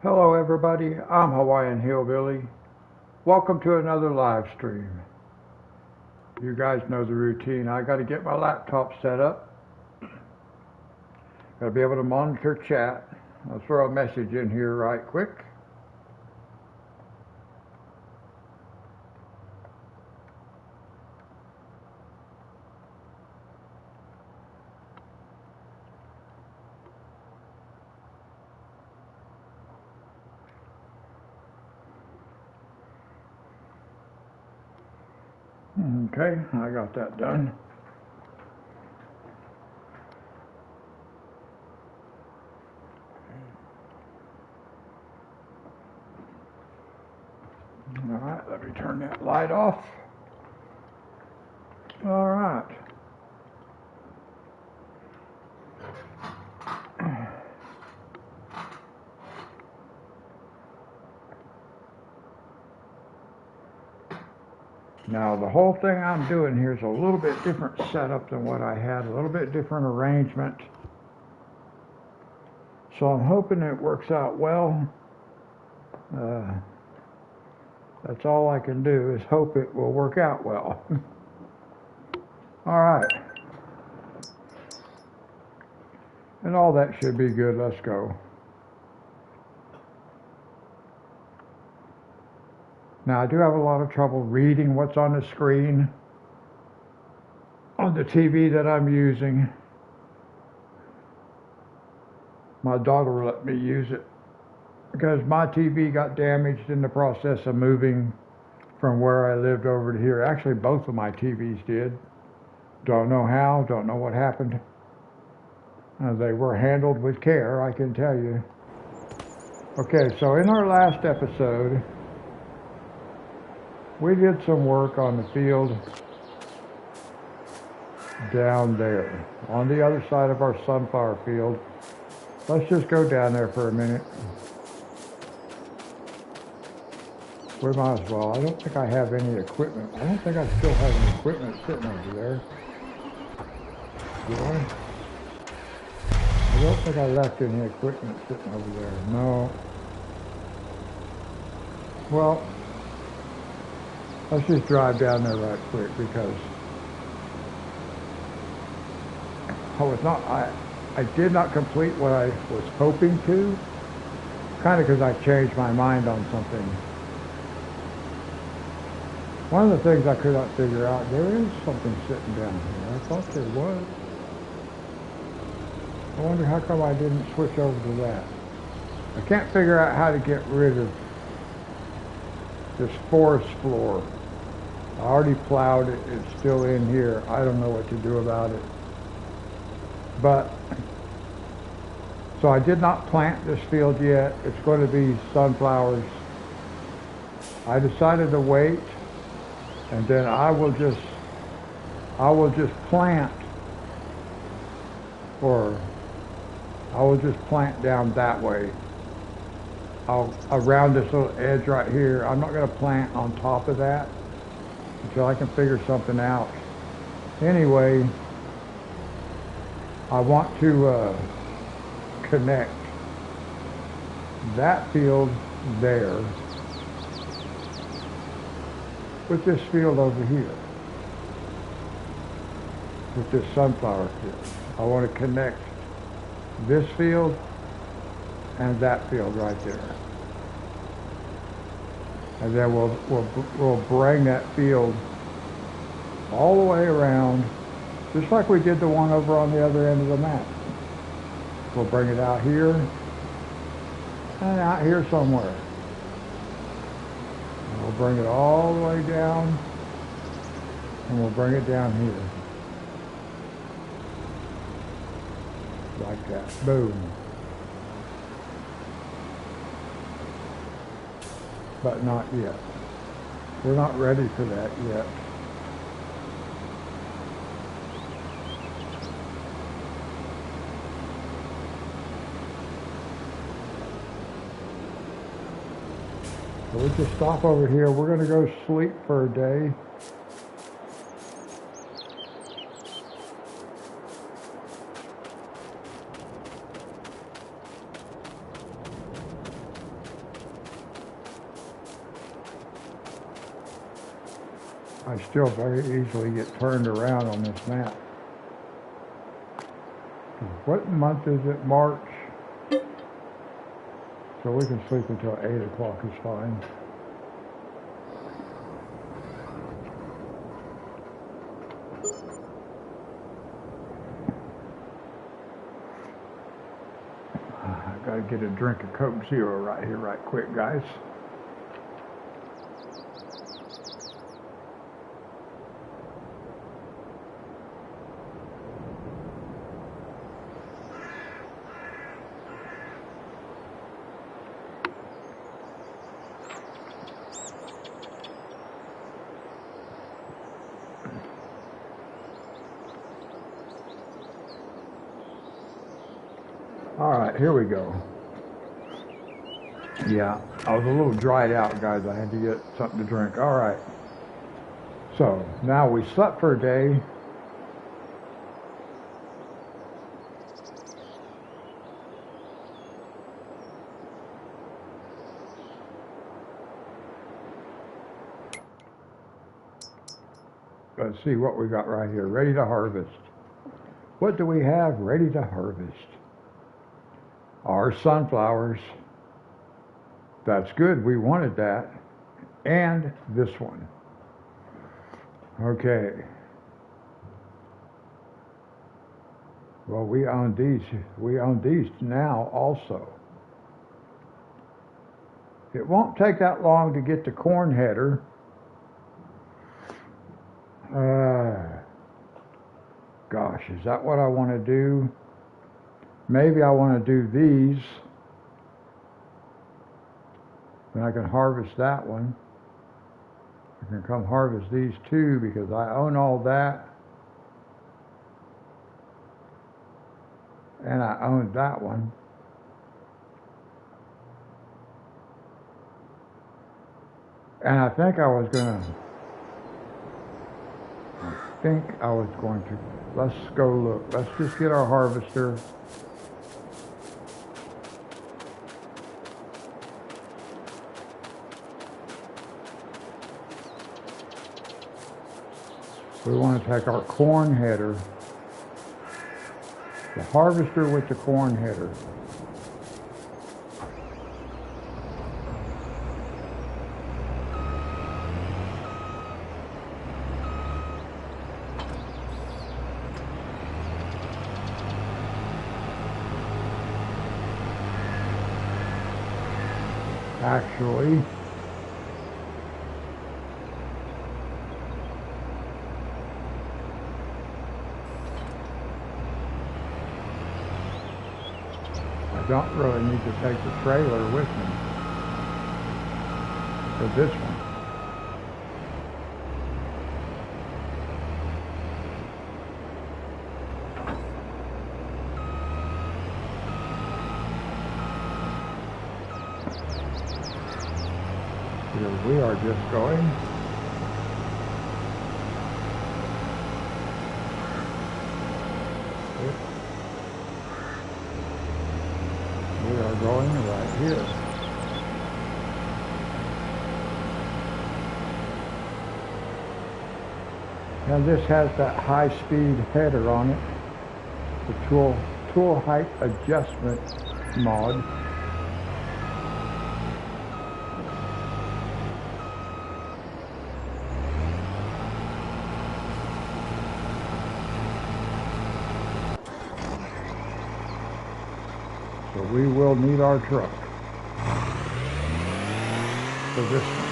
Hello everybody, I'm Hawaiian Hillbilly. Welcome to another live stream. You guys know the routine. I got to get my laptop set up. Got to be able to monitor chat. I'll throw a message in here right quick. Okay, I got that done. All right, let me turn that light off. All right. Now the whole thing I'm doing here is a little bit different setup than what I had, a little bit different arrangement. So I'm hoping it works out well. That's all I can do is hope it will work out well. All right. And all that should be good. Let's go. Now I do have a lot of trouble reading what's on the screen on the TV that I'm using. My daughter let me use it because my TV got damaged in the process of moving from where I lived over to here. Actually, both of my TVs did. Don't know how, don't know what happened. They were handled with care, I can tell you. Okay, so in our last episode, we did some work on the field down there, on the other side of our sunflower field. Let's just go down there for a minute. We might as well. I don't think I have any equipment. I don't think I still have any equipment sitting over there. Do I? I don't think I left any equipment sitting over there. No. Well, let's just drive down there right quick because I did not complete what I was hoping to, kind of because I changed my mind on something. One of the things I could not figure out, there is something sitting down here. I thought there was. I wonder how come I didn't switch over to that. I can't figure out how to get rid of this forest floor. I already plowed it, it's still in here. I don't know what to do about it. But, so I did not plant this field yet. It's going to be sunflowers. I decided to wait, and then I will just plant, or I will just plant down that way. Around this little edge right here. I'm not going to plant on top of that until I can figure something out. Anyway, I want to connect that field there with this field over here, with this sunflower field. I want to connect this field and that field right there. And then we'll bring that field all the way around, just like we did the one over on the other end of the map. We'll bring it out here and out here somewhere. And we'll bring it all the way down, and we'll bring it down here. Like that. Boom. But not yet. We're not ready for that yet. So we'll just stop over here. We're going to go sleep for a day. I still very easily get turned around on this map. What month is it? March. So we can sleep until 8 o'clock is fine. I gotta get a drink of Coke Zero right here, right quick, guys. All right, here we go. Yeah, I was a little dried out, guys. I had to get something to drink. All right. So now we slept for a day. Let's see what we got right here. Ready to harvest. What do we have ready to harvest? Our sunflowers. That's good. We wanted that. And this one. Okay. Well, we own these. We own these now also. It won't take that long to get the corn header. Gosh, is that what I want to do? Maybe I want to do these. Then I can harvest that one. I can come harvest these two because I own all that. And I own that one. And I think I was going to, let's go look. Let's just get our harvester. We want to take our corn header, the harvester with the corn header. Actually, I don't really need to take the trailer with me for this one. Because we are just going. We are going right here. And this has that high-speed header on it, the tool height adjustment mod. So we will need our truck for this one.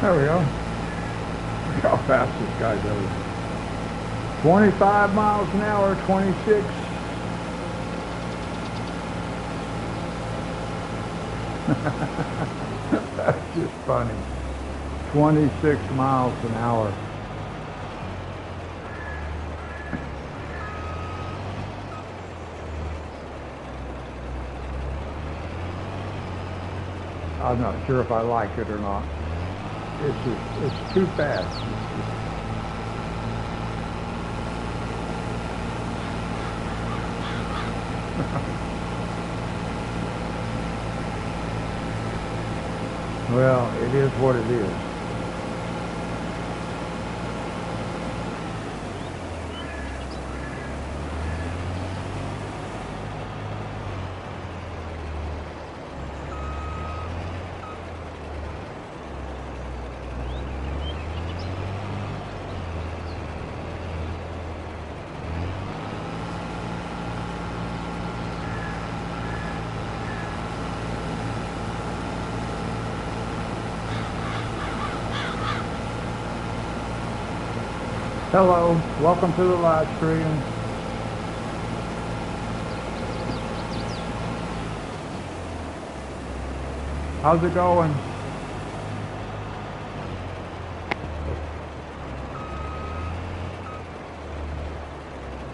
There we go. Look how fast this guy goes. 25 miles an hour, 26. That's just funny. 26 miles an hour. I'm not sure if I like it or not. It's too fast. Well, it is what it is. Hello, welcome to the live stream. How's it going?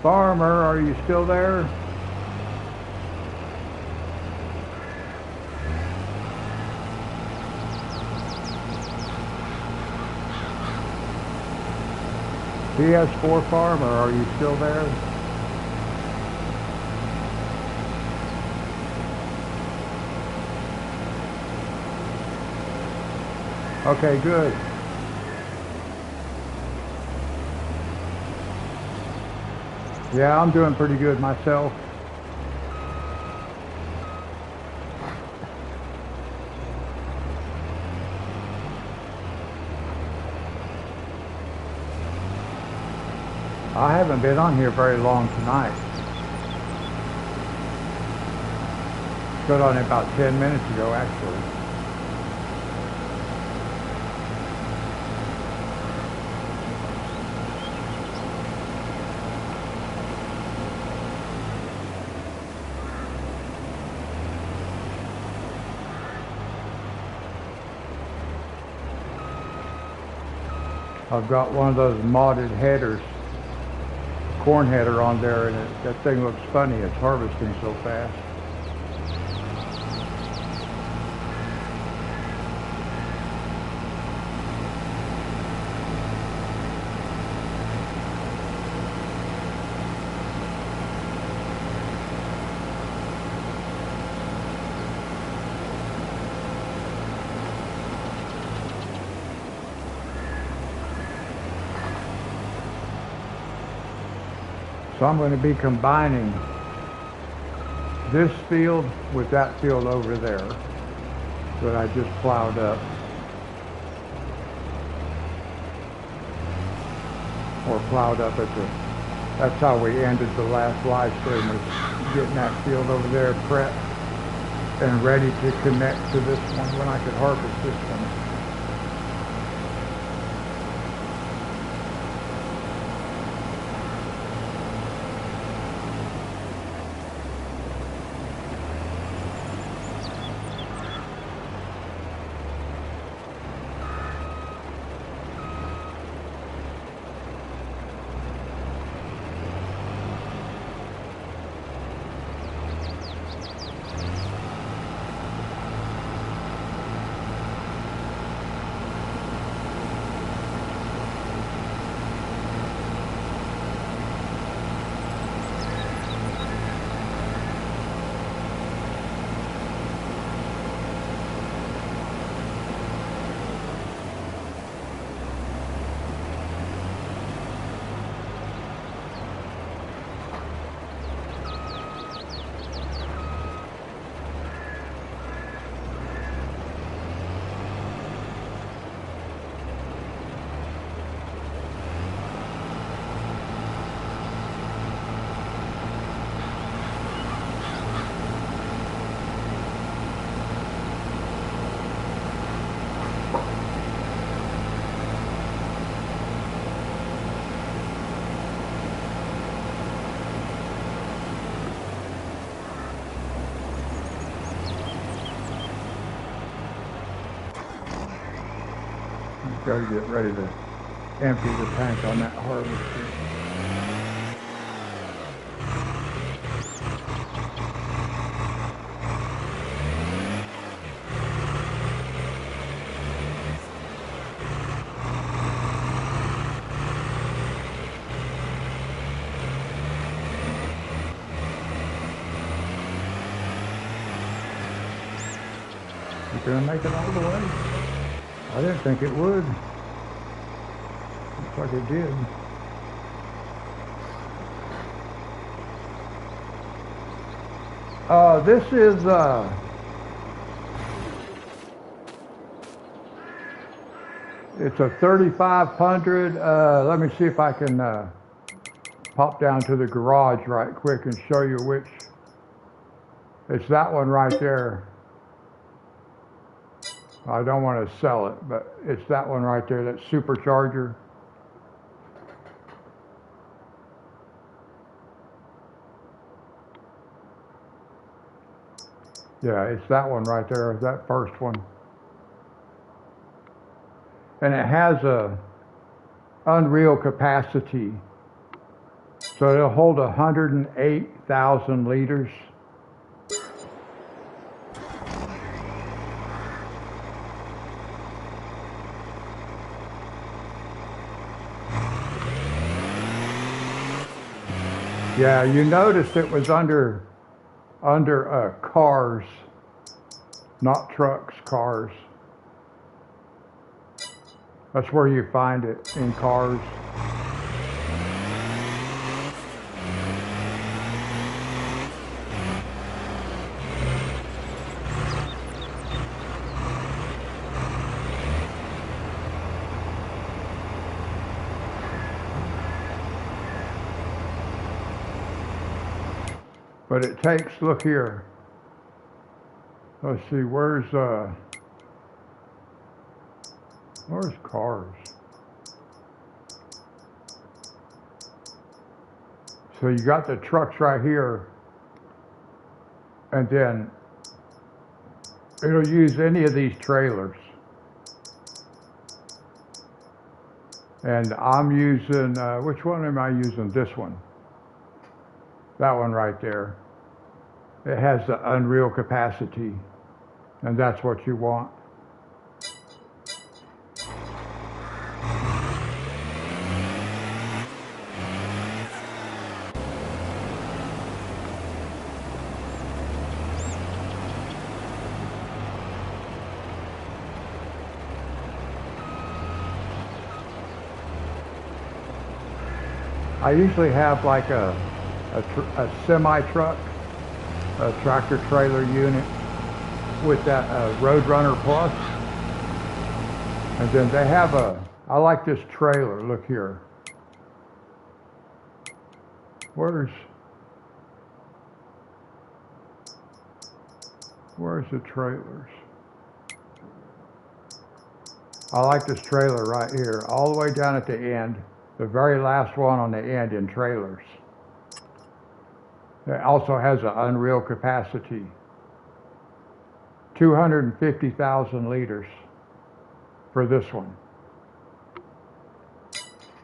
Farmer, are you still there? PS4 Farmer, are you still there? Okay, good. Yeah, I'm doing pretty good myself. I haven't been on here very long tonight. Got on about 10 minutes ago, actually. I've got one of those modded headers, corn header on there, and that thing looks funny. It's harvesting so fast. So I'm going to be combining this field with that field over there that I just plowed up. Or plowed up at the, that's how we ended the last live stream, was getting that field over there prepped and ready to connect to this one when I could harvest this one. Got to get ready to empty the tank on that harvester. it gonna make it all the way? I didn't think it would. Looks like it did. This is it's a 3500. Let me see if I can pop down to the garage right quick and show you which. It's that one right there. I don't want to sell it, but it's that one right there, that supercharger. Yeah, it's that one right there, that first one. And it has a unreal capacity. So it'll hold 108,000 liters. Yeah, you noticed it was under cars, not trucks, cars. That's where you find it, in cars. But it takes, look here. Let's see, where's cars? So you got the trucks right here, and then it'll use any of these trailers. And I'm using, which one am I using? This one. That one right there. It has the unreal capacity, and that's what you want. I usually have like a semi-truck, a tractor trailer unit with that Roadrunner Plus. And then they have I like this trailer, look here. Where's the trailers? I like this trailer right here, all the way down at the end, the very last one on the end in trailers. It also has an unreal capacity, 250,000 liters for this one.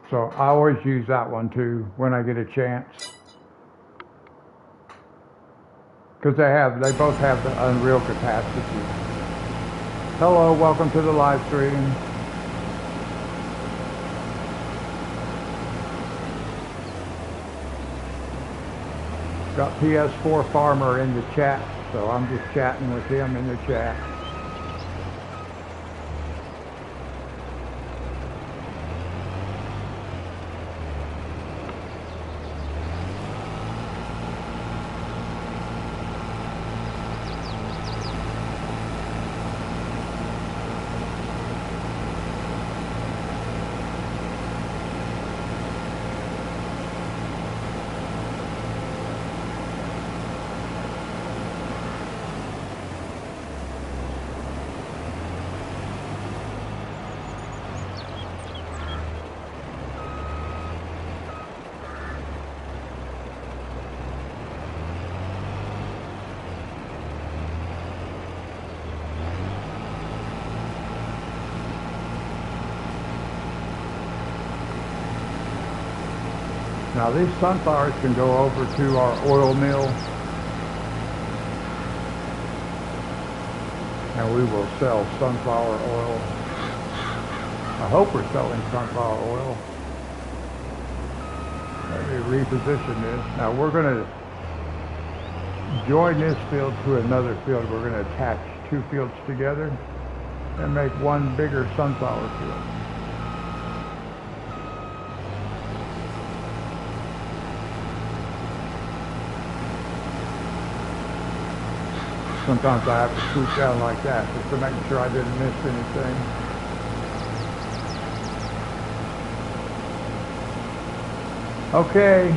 So I always use that one too when I get a chance. Because they both have the unreal capacity. Hello, welcome to the live stream. Got PS4 Farmer in the chat, so I'm just chatting with him in the chat. Now these sunflowers can go over to our oil mill, and we will sell sunflower oil. I hope we're selling sunflower oil. Let me reposition this. Now we're going to join this field to another field we're going to attach two fields together and make one bigger sunflower field. Sometimes I have to swoop down like that just to make sure I didn't miss anything. Okay,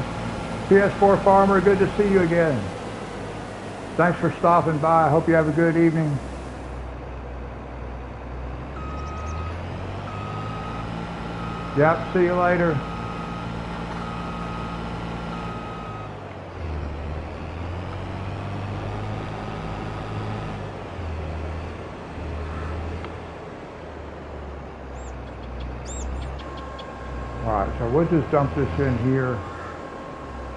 PS4 Farmer, good to see you again. Thanks for stopping by. I hope you have a good evening. Yep, see you later. Alright, so we'll just dump this in here.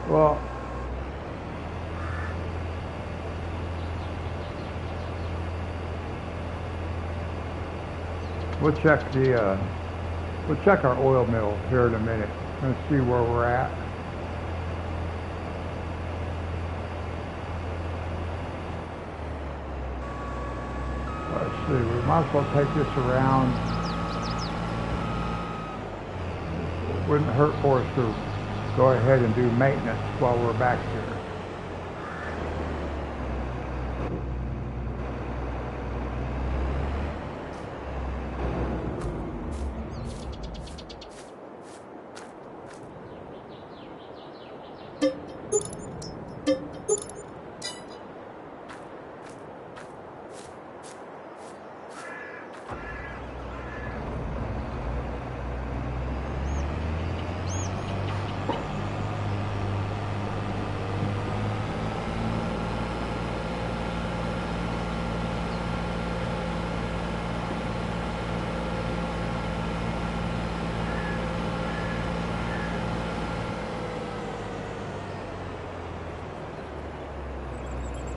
Well, we'll check our oil mill here in a minute and see where we're at. Let's see, we might as well take this around. Wouldn't hurt for us to go ahead and do maintenance while we're back here.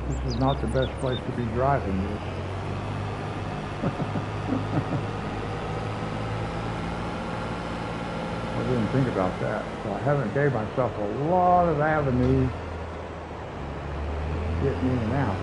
This is not the best place to be driving this. I didn't think about that. So I haven't gave myself a lot of avenues getting in and out.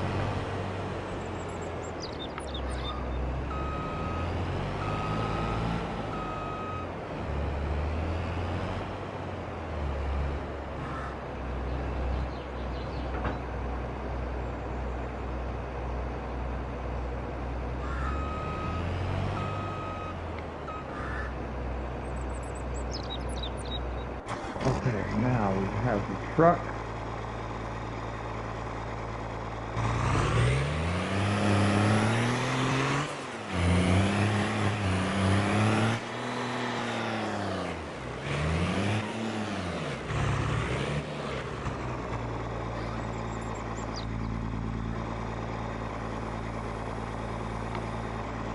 Okay, now we have the truck.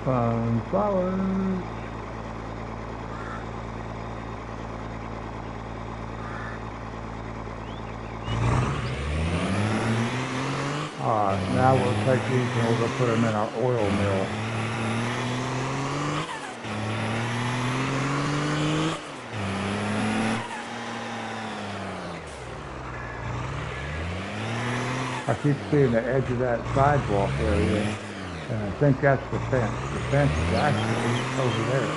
Sunflowers. Alright, now we'll take these and we'll go put them in our oil mill. I keep seeing the edge of that sidewalk area, and I think that's the fence. The fence is actually over there.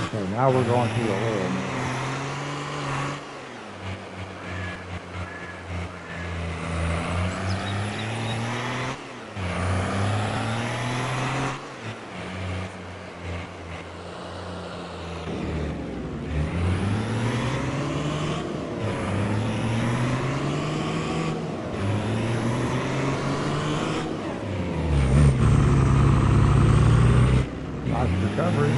Okay, now we're going to the oil mill. Recovery.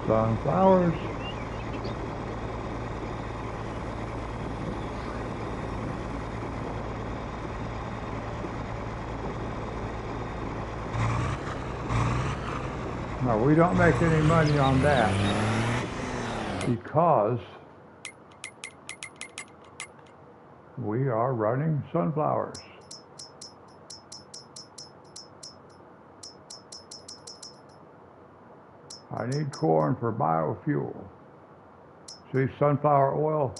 Sunflowers. No, we don't make any money on that because we are running sunflowers. I need corn for biofuel. See, sunflower oil.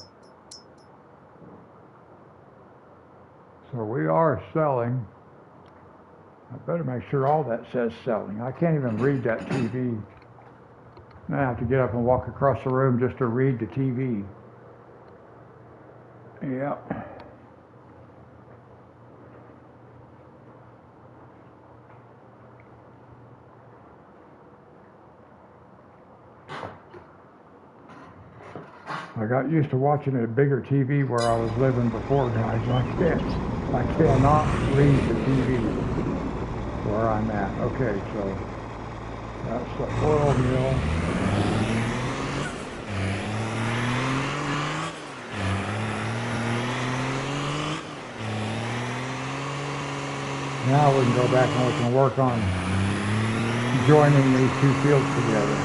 So we are selling. I better make sure all that says selling. I can't even read that TV. I have to get up and walk across the room just to read the TV. Yep. I got used to watching a bigger TV where I was living before, guys. I cannot read the TV where I'm at. Okay, so that's the oil mill. Now we can go back and we can work on joining these two fields together.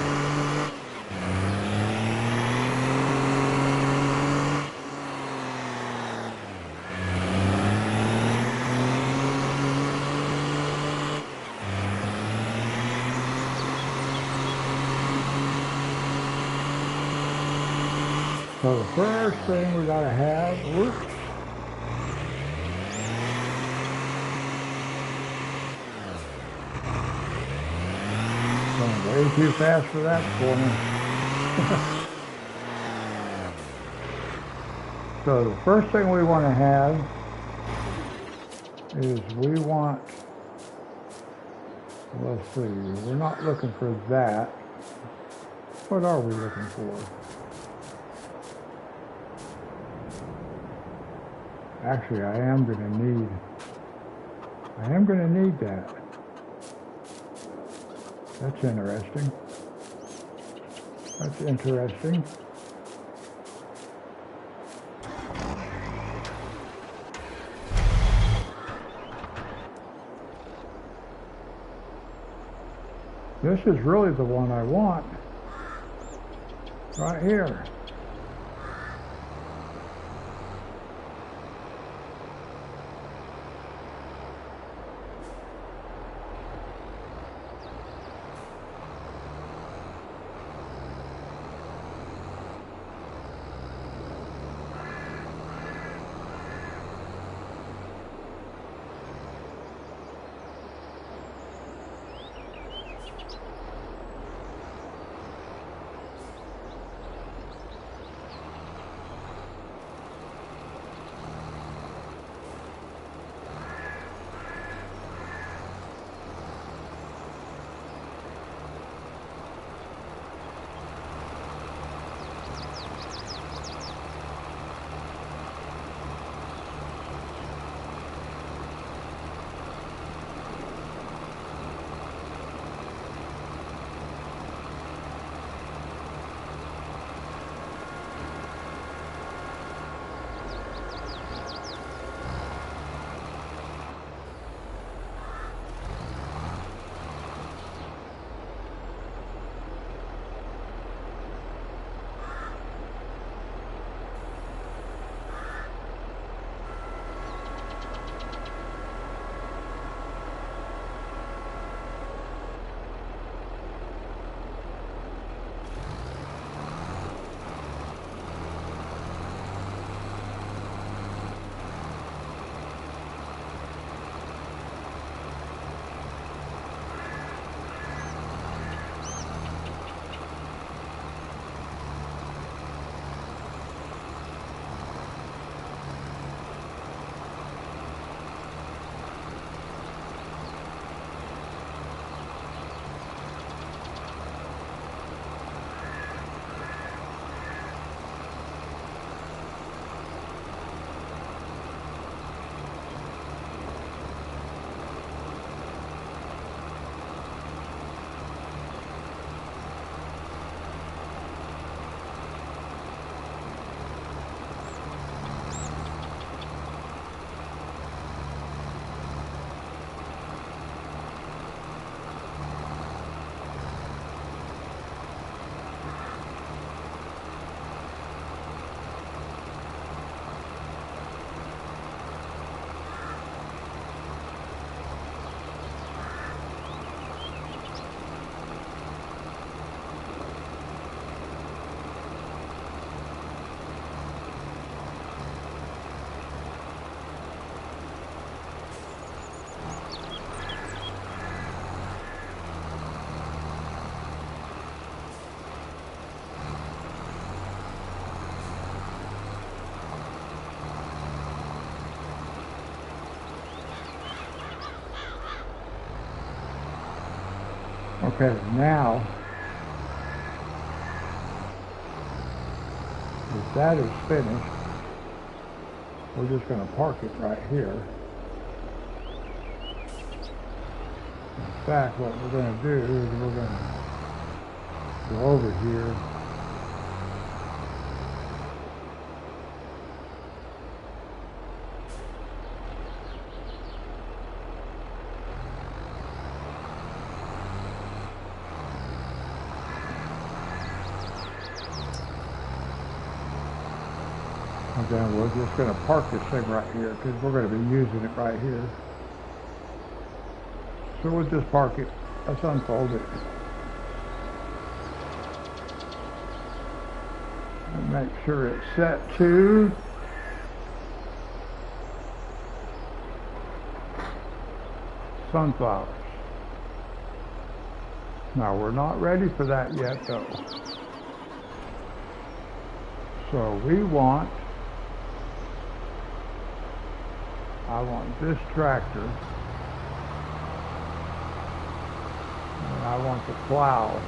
So the first thing we gotta have, whoops. Going way too fast for that for me. So the first thing we want to have is we want, let's see, we're not looking for that. What are we looking for? Actually, I am going to need that. That's interesting. That's interesting. This is really the one I want. Right here. Okay, now, if that is finished, we're just going to park it right here. In fact, what we're going to do is we're going to go over here. And then we're just going to park this thing right here because we're going to be using it right here. So we'll just park it. Let's unfold it. And make sure it's set to sunflowers. Now we're not ready for that yet though. So I want this tractor, and I want the plow.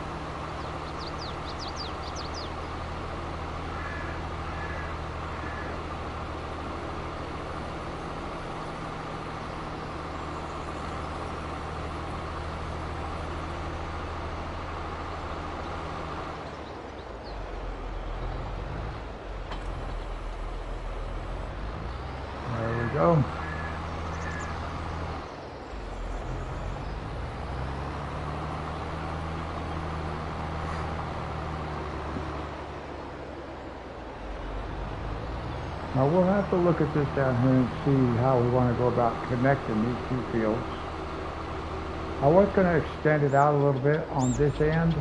There we go. Now we'll have to look at this down here and see how we want to go about connecting these two fields. I was going to extend it out a little bit on this end,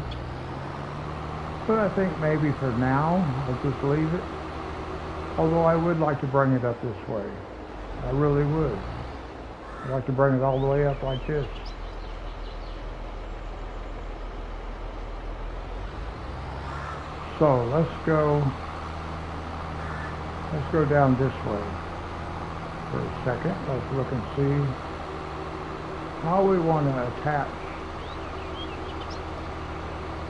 but I think maybe for now I'll just leave it. Although I would like to bring it up this way. I really would. I'd like to bring it all the way up like this. So let's go down this way for a second. Let's look and see how we want to attach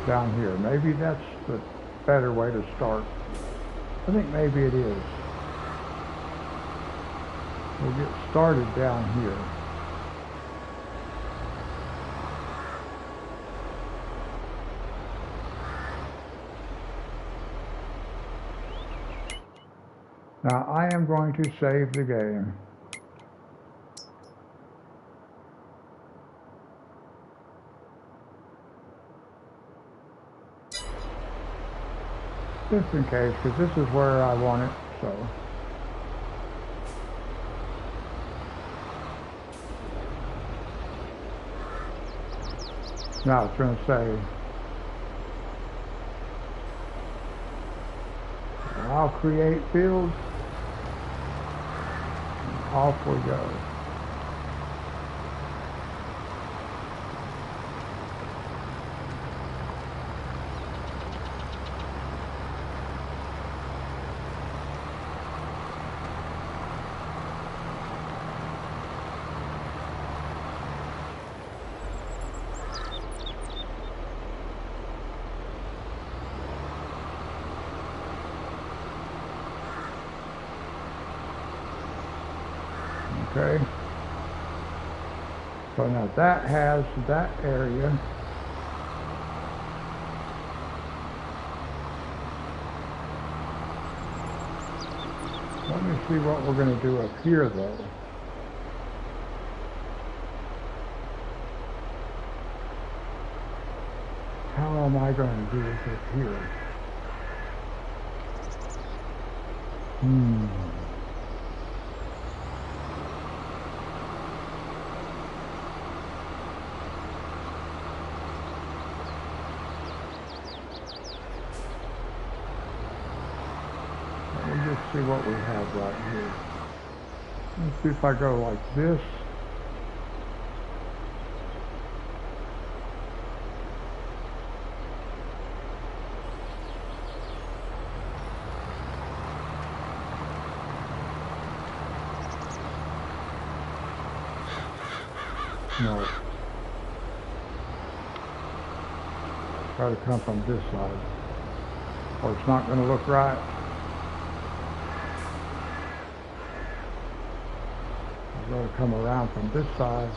down here. Maybe that's the better way to start. I think maybe it is. We'll get started down here. Now I am going to save the game. Just in case, because this is where I want it, so. Now it's going to say, I'll create fields. Off we go. Okay, so now that has that area. Let me see what we're going to do up here though. How am I going to do this up here? See what we have right here. Let's see if I go like this. No. Try to come from this side, or it's not going to look right. I've got to come around from this side.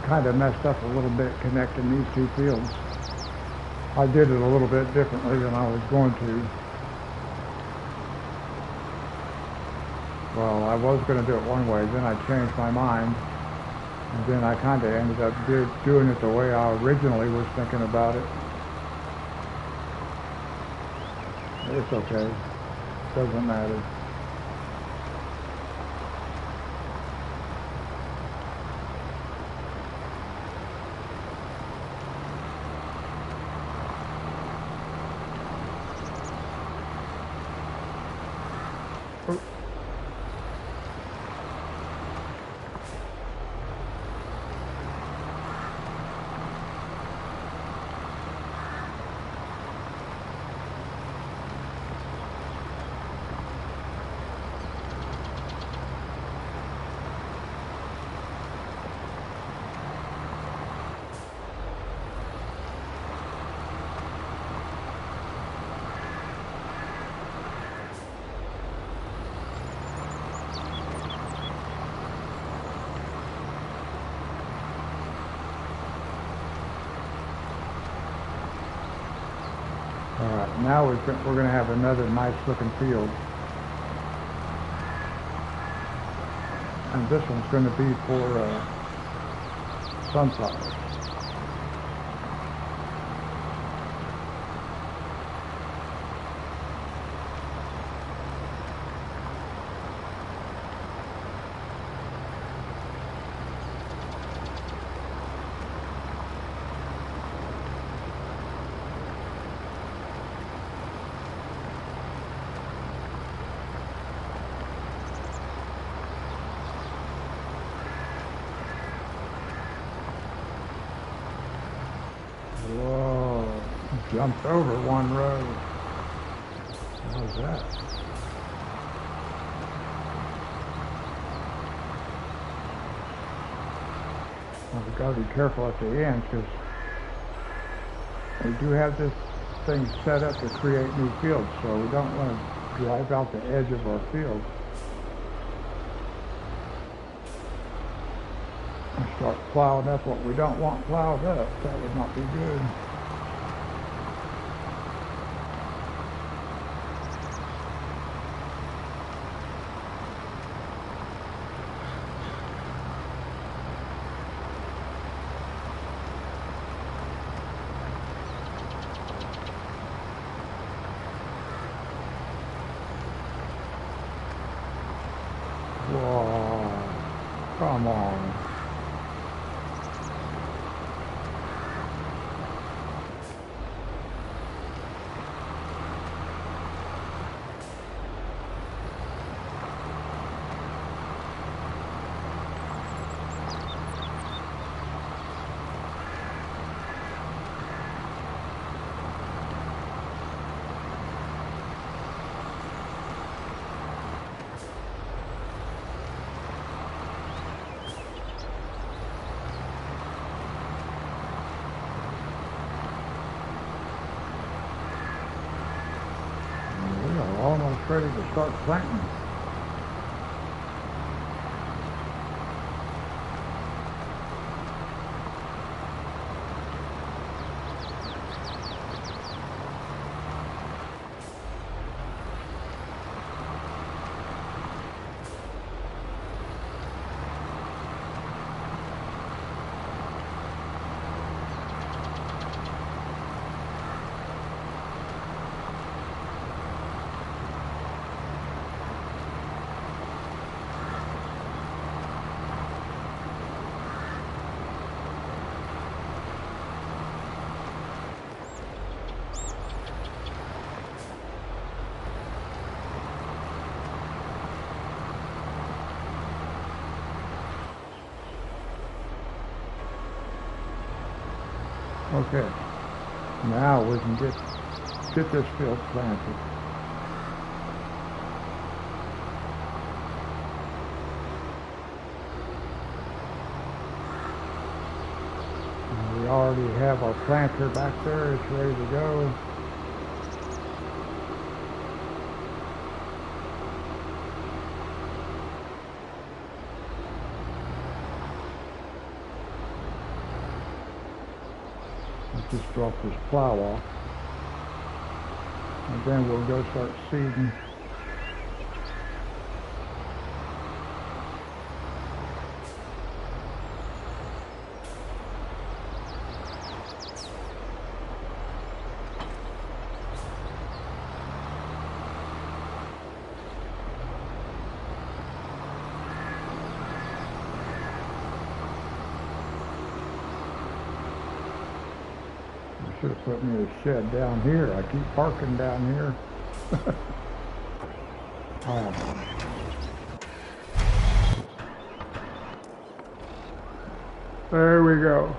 Kind of messed up a little bit connecting these two fields. I did it a little bit differently than I was going to. Well, I was going to do it one way, then I changed my mind, and then I kind of ended up doing it the way I originally was thinking about it. It's okay. Doesn't matter. Now we're going to have another nice looking field. And this one's going to be for sunflowers. Whoa, jumped over one row. How's that? Well, we've got to be careful at the end because we do have this thing set up to create new fields, so we don't want to drive out the edge of our field. Start plowing up what we don't want plowed up. That would not be good. Whoa, come on. Almost ready to start planting. Okay, now we can get this field planted. And we already have our planter back there. It's ready to go. Just drop this plow off, and then we'll go start seeding. Should have put me a shed down here. I keep parking down here. Oh. There we go.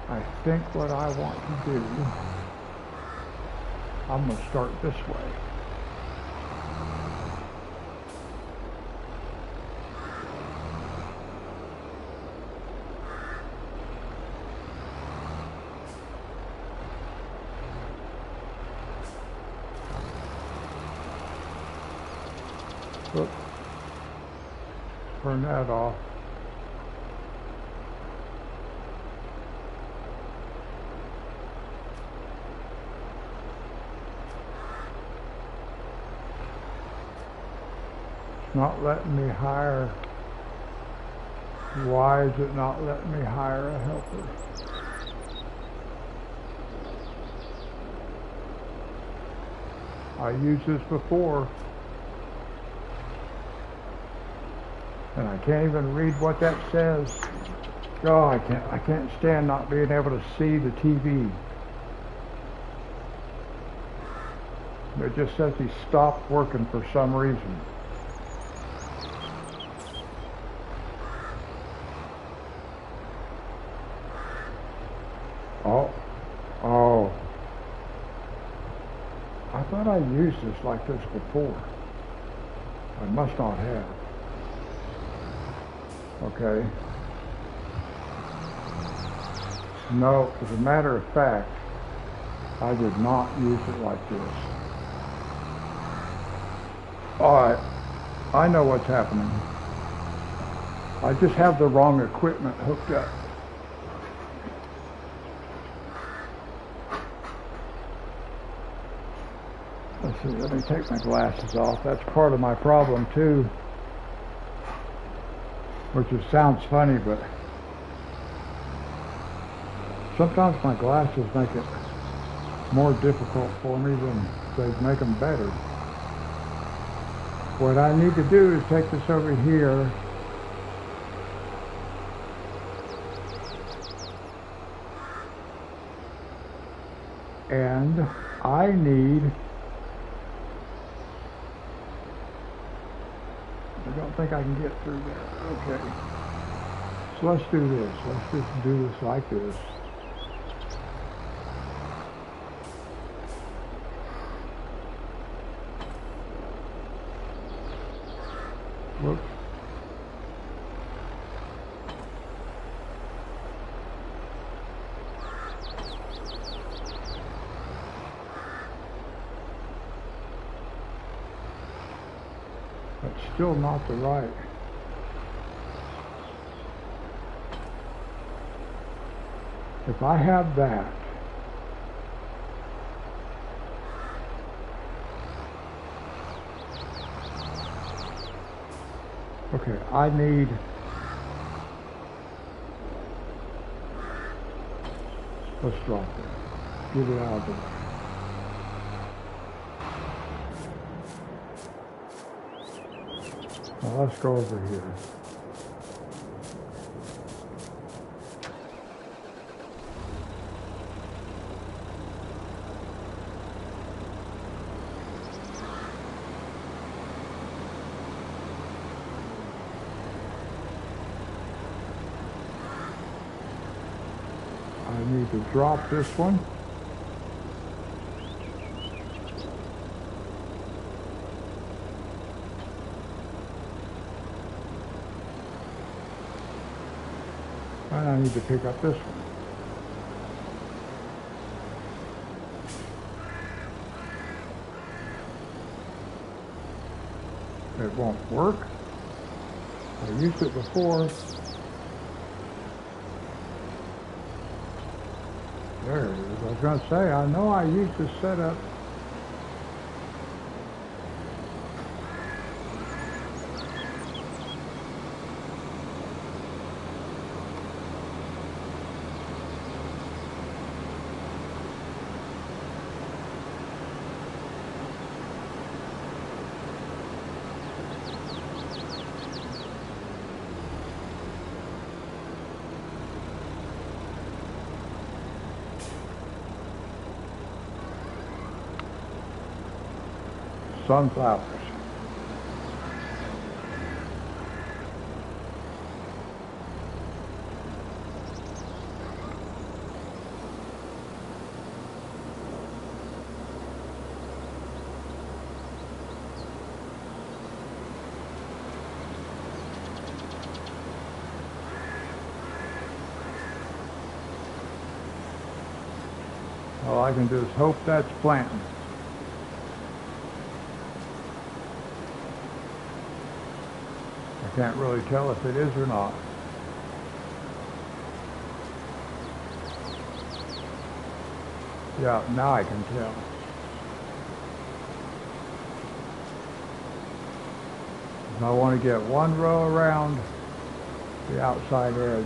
I think what I want to do, I'm going to start this way. Oops. Turn that off. not letting me hire. Why is it not letting me hire a helper? I used this before, and I can't even read what that says. Oh, I can't stand not being able to see the TV. It just says he stopped working for some reason. Oh. I thought I used this like this before. I must not have. Okay. No, as a matter of fact, I did not use it like this. Alright, I know what's happening. I just have the wrong equipment hooked up. Let's see, let me take my glasses off. That's part of my problem too. Which sounds funny, but sometimes my glasses make it more difficult for me than they make them better. What I need to do is take this over here and I don't think I can get through there. Okay. So let's do this. Let's just do this like this. Whoops. That's still not the right. If I have that, okay, I need, let's drop it, get it out of the way. Now let's go over here. I need to drop this one. And I need to pick up this one. It won't work. I used it before. There it is. I was going to say, I know I used this setup. Sunflowers. All I can do is hope that's planting. Can't really tell if it is or not. Yeah, now I can tell. I want to get one row around the outside edge.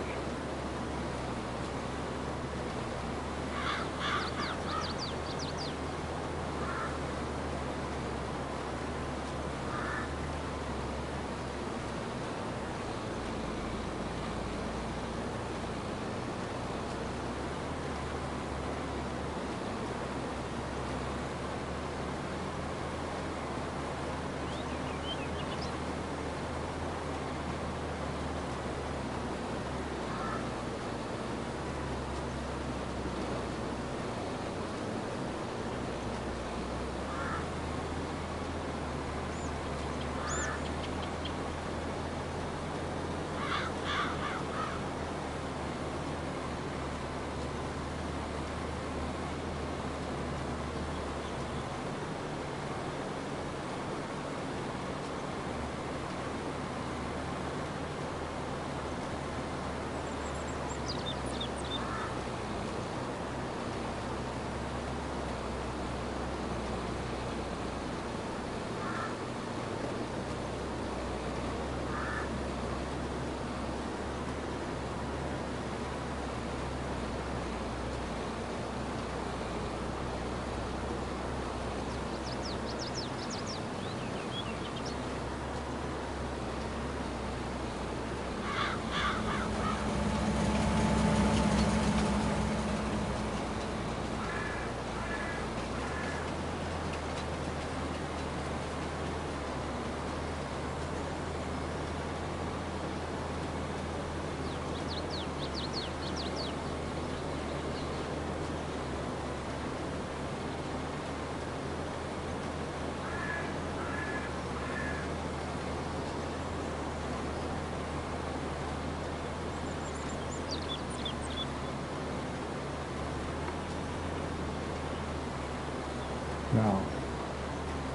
Now,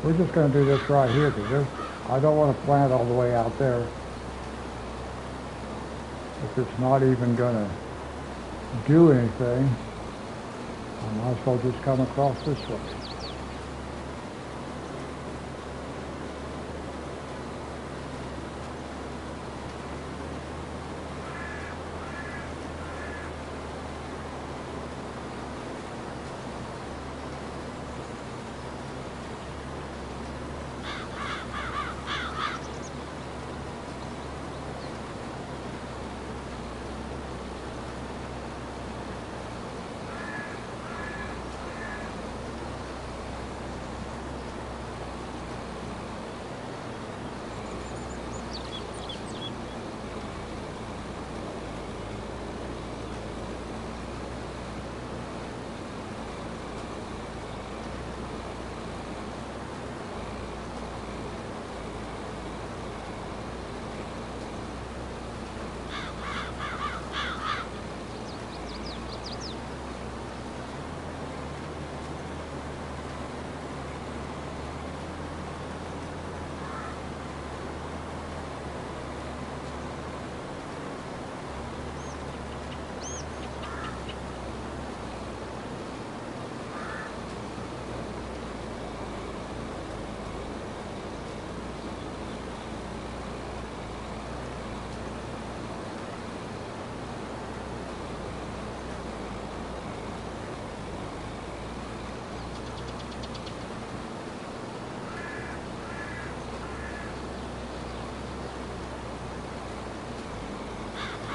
we're just going to do this right here because I don't want to plant all the way out there if it's not even going to do anything. I might as well just come across this way.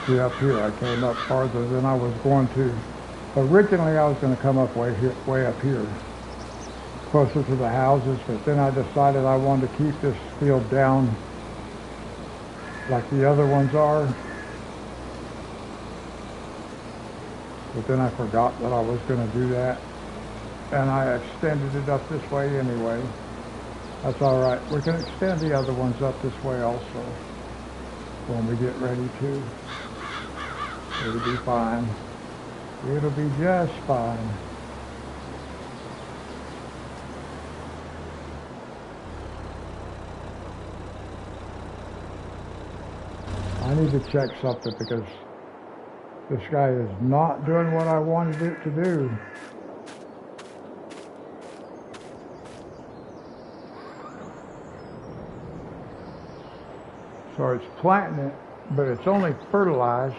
See, up here, I came up farther than I was going to. Originally, I was going to come up way up here, closer to the houses, but then I decided I wanted to keep this field down like the other ones are. But then I forgot that I was going to do that, and I extended it up this way anyway. That's all right. We can extend the other ones up this way also when we get ready to. It'll be fine. It'll be just fine. I need to check something because this guy is not doing what I wanted it to do. So it's planting it, but it's only fertilized.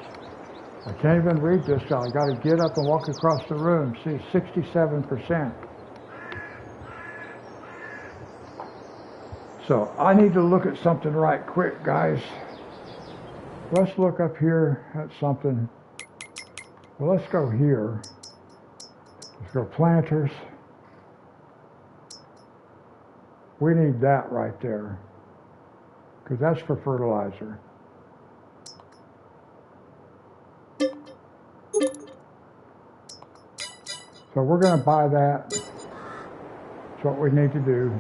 I can't even read this, so I got to get up and walk across the room. See, 67%. So I need to look at something right quick, guys. Let's look up here at something. Well, let's go here. Let's go planters. We need that right there, because that's for fertilizer. So we're going to buy that. That's what we need to do.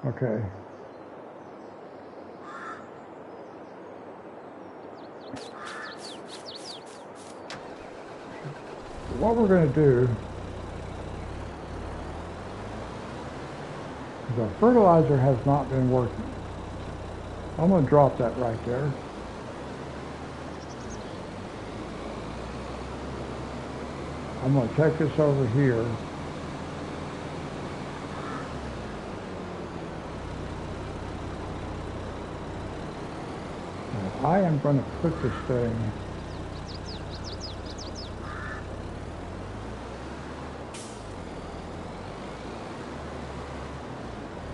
Okay. What we're going to do is our fertilizer has not been working. I'm going to drop that right there. I'm going to take this over here. Now, I am going to put this thing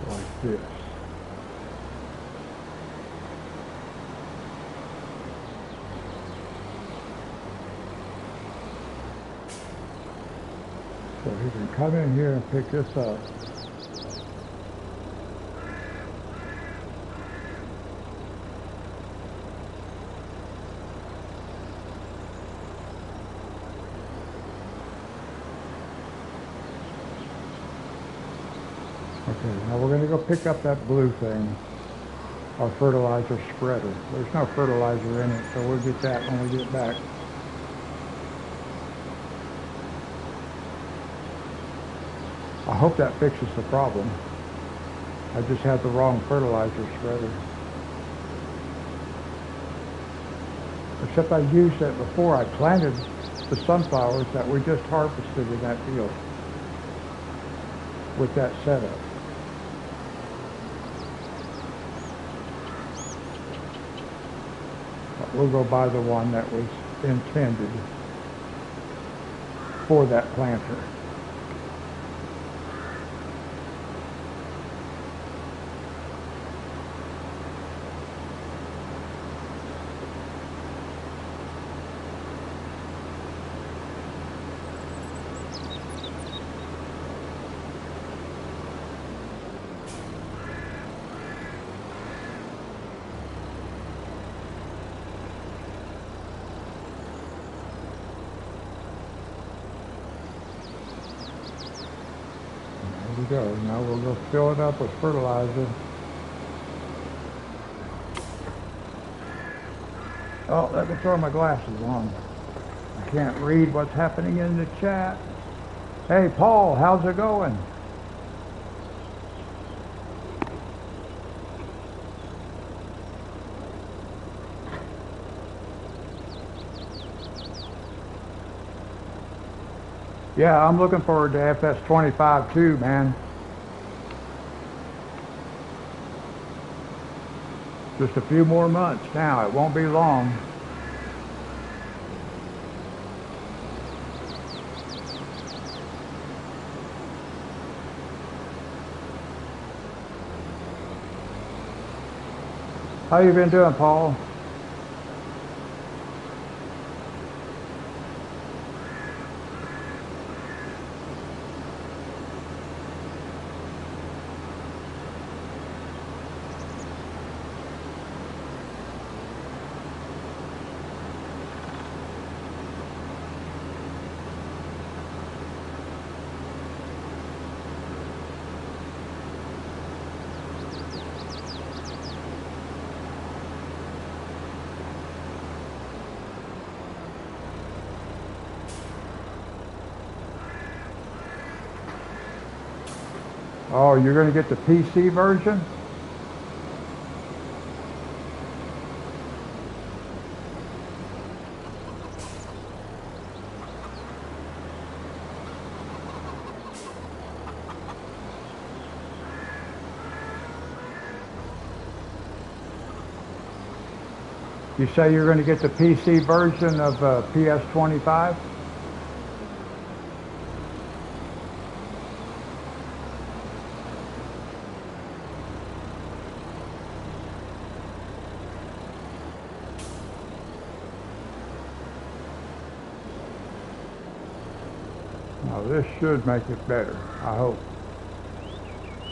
like this. So he can come in here and pick this up. Okay, now we're going to go pick up that blue thing, our fertilizer spreader. There's no fertilizer in it, so we'll get that when we get back. I hope that fixes the problem. I just had the wrong fertilizer spreader. Except I used it before. I planted the sunflowers that we just harvested in that field with that setup. But we'll go buy the one that was intended for that planter. There we go. Now we'll go fill it up with fertilizer. Oh, let me throw my glasses on. I can't read what's happening in the chat. Hey, Paul, how's it going? Yeah, I'm looking forward to FS25 too, man. Just a few more months now. It won't be long. How you been doing, Paul? Oh, you're going to get the PC version? You say you're going to get the PC version of PS25? Now this should make it better, I hope.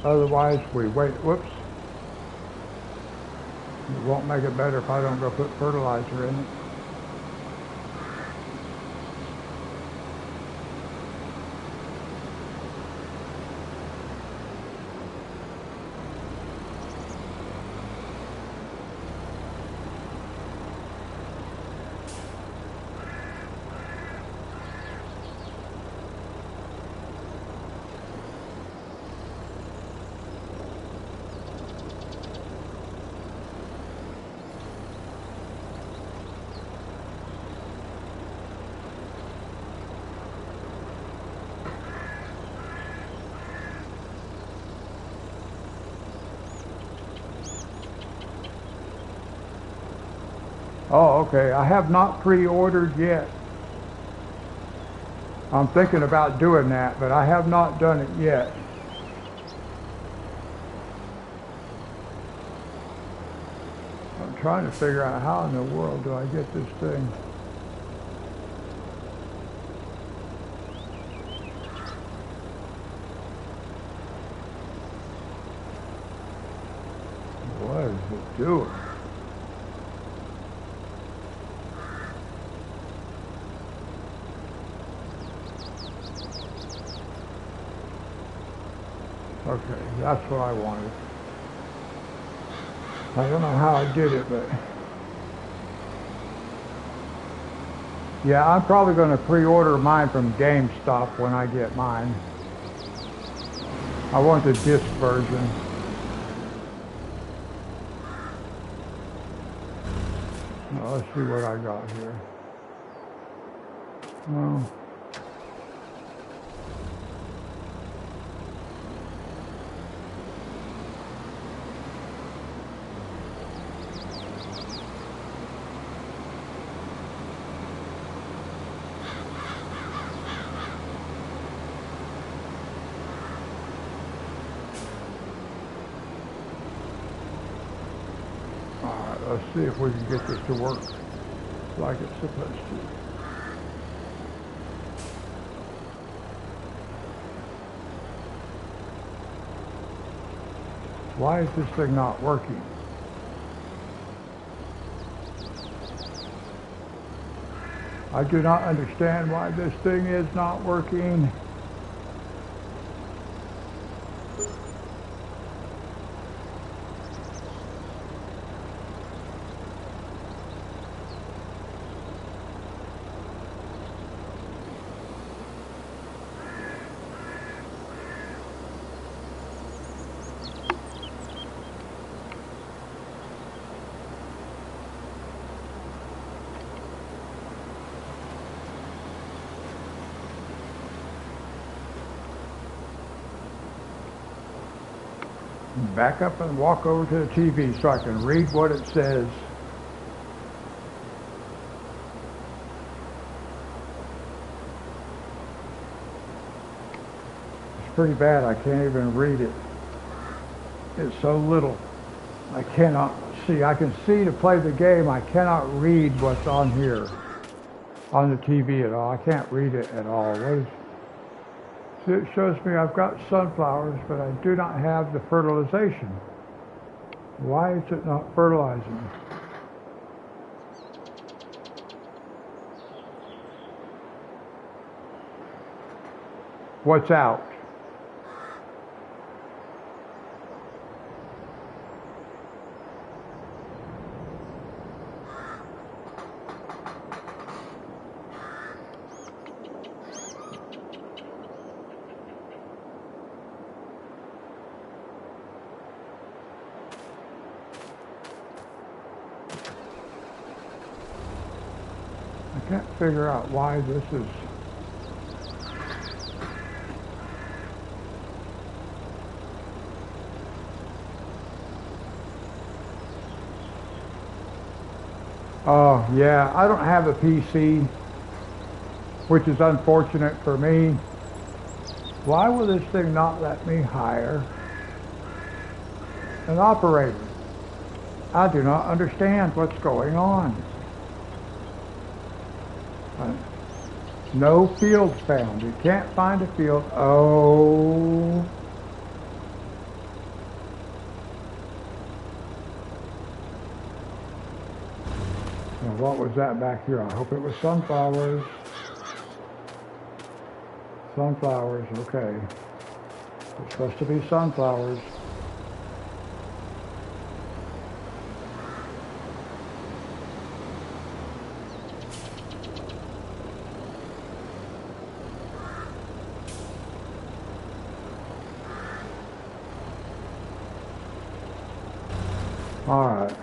Otherwise, we wait. Whoops. It won't make it better if I don't go put fertilizer in it. Oh, okay. I have not pre-ordered yet. I'm thinking about doing that, but I have not done it yet. I'm trying to figure out how in the world do I get this thing. What is it doing? Okay, that's what I wanted. I don't know how I did it, but yeah, I'm probably going to pre-order mine from GameStop when I get mine. I want the disc version. Now, let's see what I got here. Well, let's see if we can get this to work like it's supposed to. Why is this thing not working? I do not understand why this thing is not working. Back up and walk over to the TV so I can read what it says. It's pretty bad. I can't even read it. It's so little. I cannot see. I can see to play the game. I cannot read what's on here on the TV at all. I can't read it at all. What is It shows me I've got sunflowers, but I do not have the fertilization. Why is it not fertilizing? What's out? I can't figure out why this is. Oh, yeah, I don't have a PC, which is unfortunate for me. Why will this thing not let me hire an operator? I do not understand what's going on. No fields found. You can't find a field. Oh. Now, what was that back here? I hope it was sunflowers. Sunflowers, okay. It's supposed to be sunflowers. All right.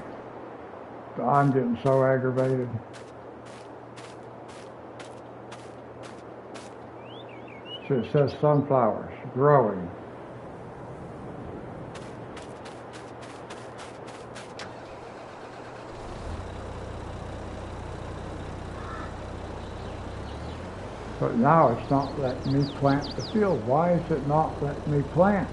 I'm getting so aggravated. So it says sunflowers growing. But now it's not letting me plant the field. Why is it not letting me plant?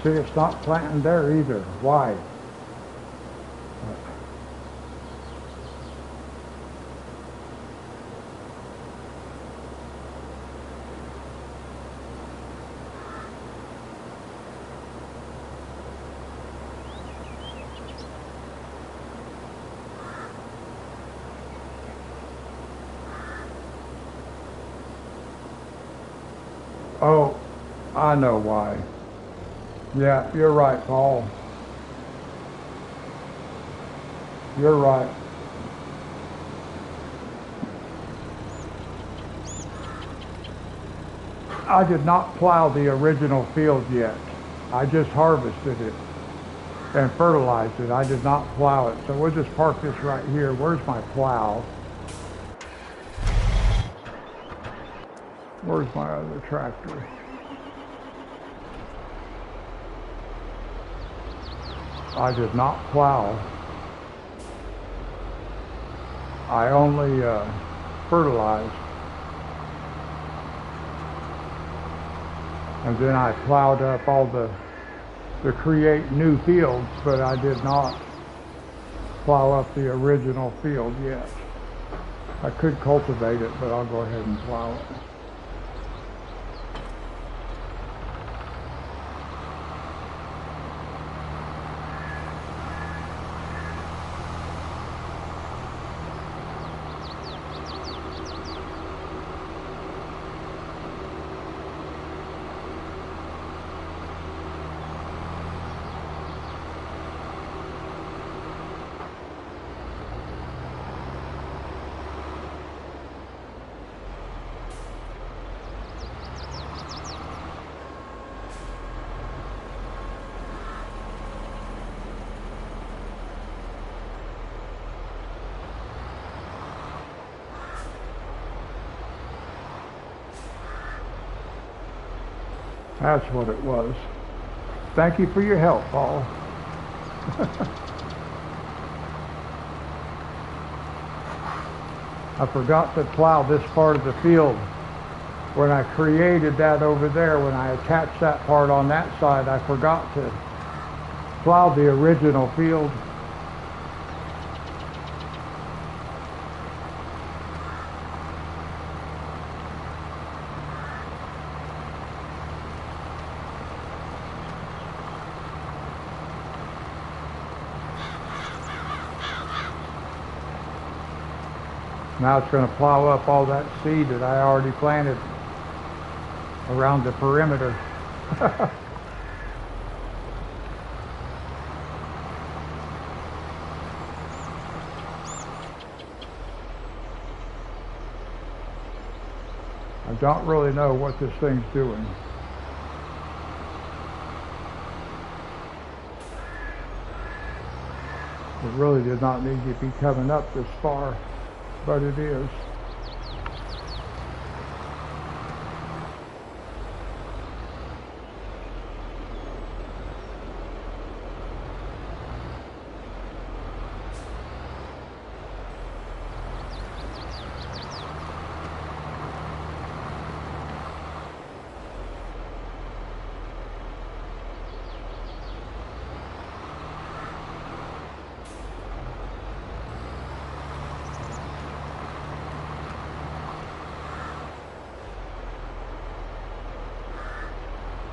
See, it's not planting there either. Why? Oh, I know why. Yeah, you're right, Paul. You're right. I did not plow the original field yet. I just harvested it and fertilized it. I did not plow it. So we'll just park this right here. Where's my plow? Where's my other tractor? I did not plow. I only fertilized. And then I plowed up all to create new fields, but I did not plow up the original field yet. I could cultivate it, but I'll go ahead and plow it. That's what it was. Thank you for your help, Paul. I forgot to plow this part of the field. When I created that over there, when I attached that part on that side, I forgot to plow the original field. Now it's going to plow up all that seed that I already planted around the perimeter. I don't really know what this thing's doing. It really did not need to be coming up this far, but it is.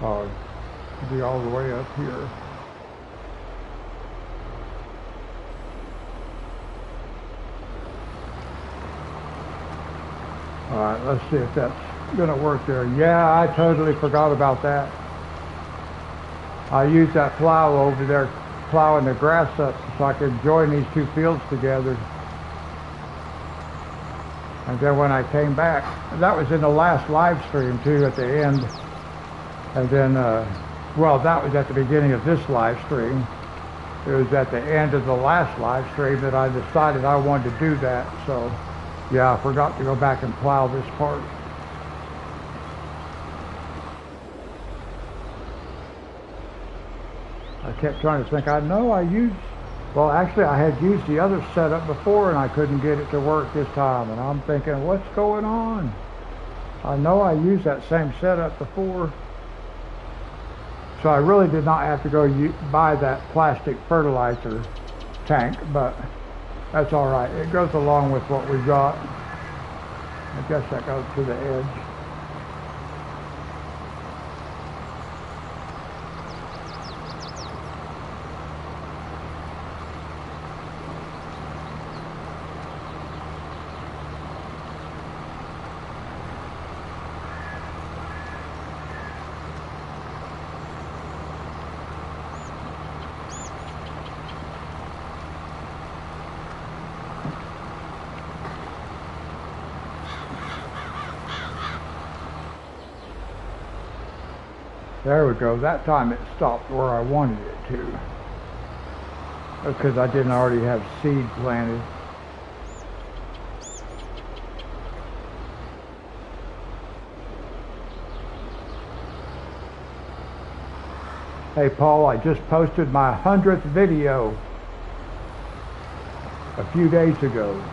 Oh, it'll be all the way up here. All right, let's see if that's gonna work there. Yeah, I totally forgot about that. I used that plow over there, plowing the grass up so I could join these two fields together. And then when I came back, that was in the last live stream too at the end. And then, well, that was at the beginning of this live stream. It was at the end of the last live stream that I decided I wanted to do that. So, yeah, I forgot to go back and plow this part. I kept trying to think, I know I used, well, actually I had used the other setup before and I couldn't get it to work this time. And I'm thinking, what's going on? I know I used that same setup before. So I really did not have to go buy that plastic fertilizer tank, but that's all right. It goes along with what we got. I guess that goes to the edge. There we go. That time it stopped where I wanted it to. That's because I didn't already have seed planted. Hey Paul, I just posted my 100th video a few days ago.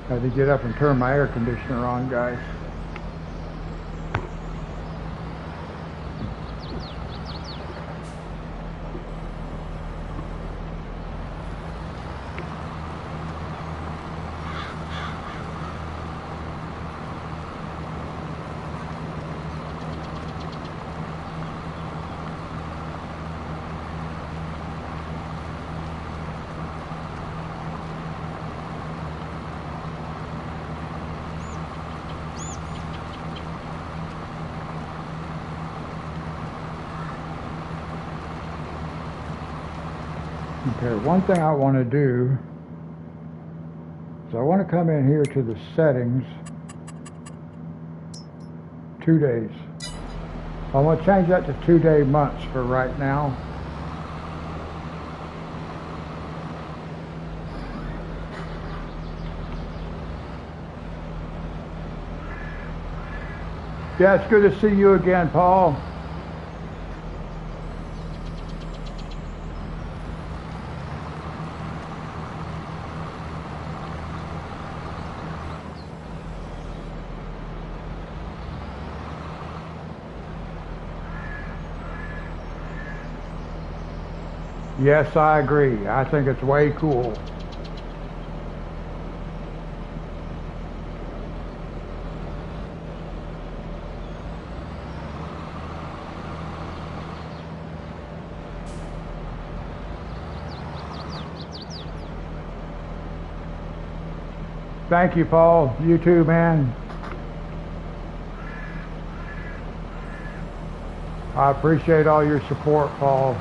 Had to get up and turn my air conditioner on, guys. Okay, one thing I want to do is I want to come in here to the settings, 2 days. I want to change that to 2-day months for right now. Yeah, it's good to see you again, Paul. Yes, I agree. I think it's way cool. Thank you, Paul. You too, man. I appreciate all your support, Paul.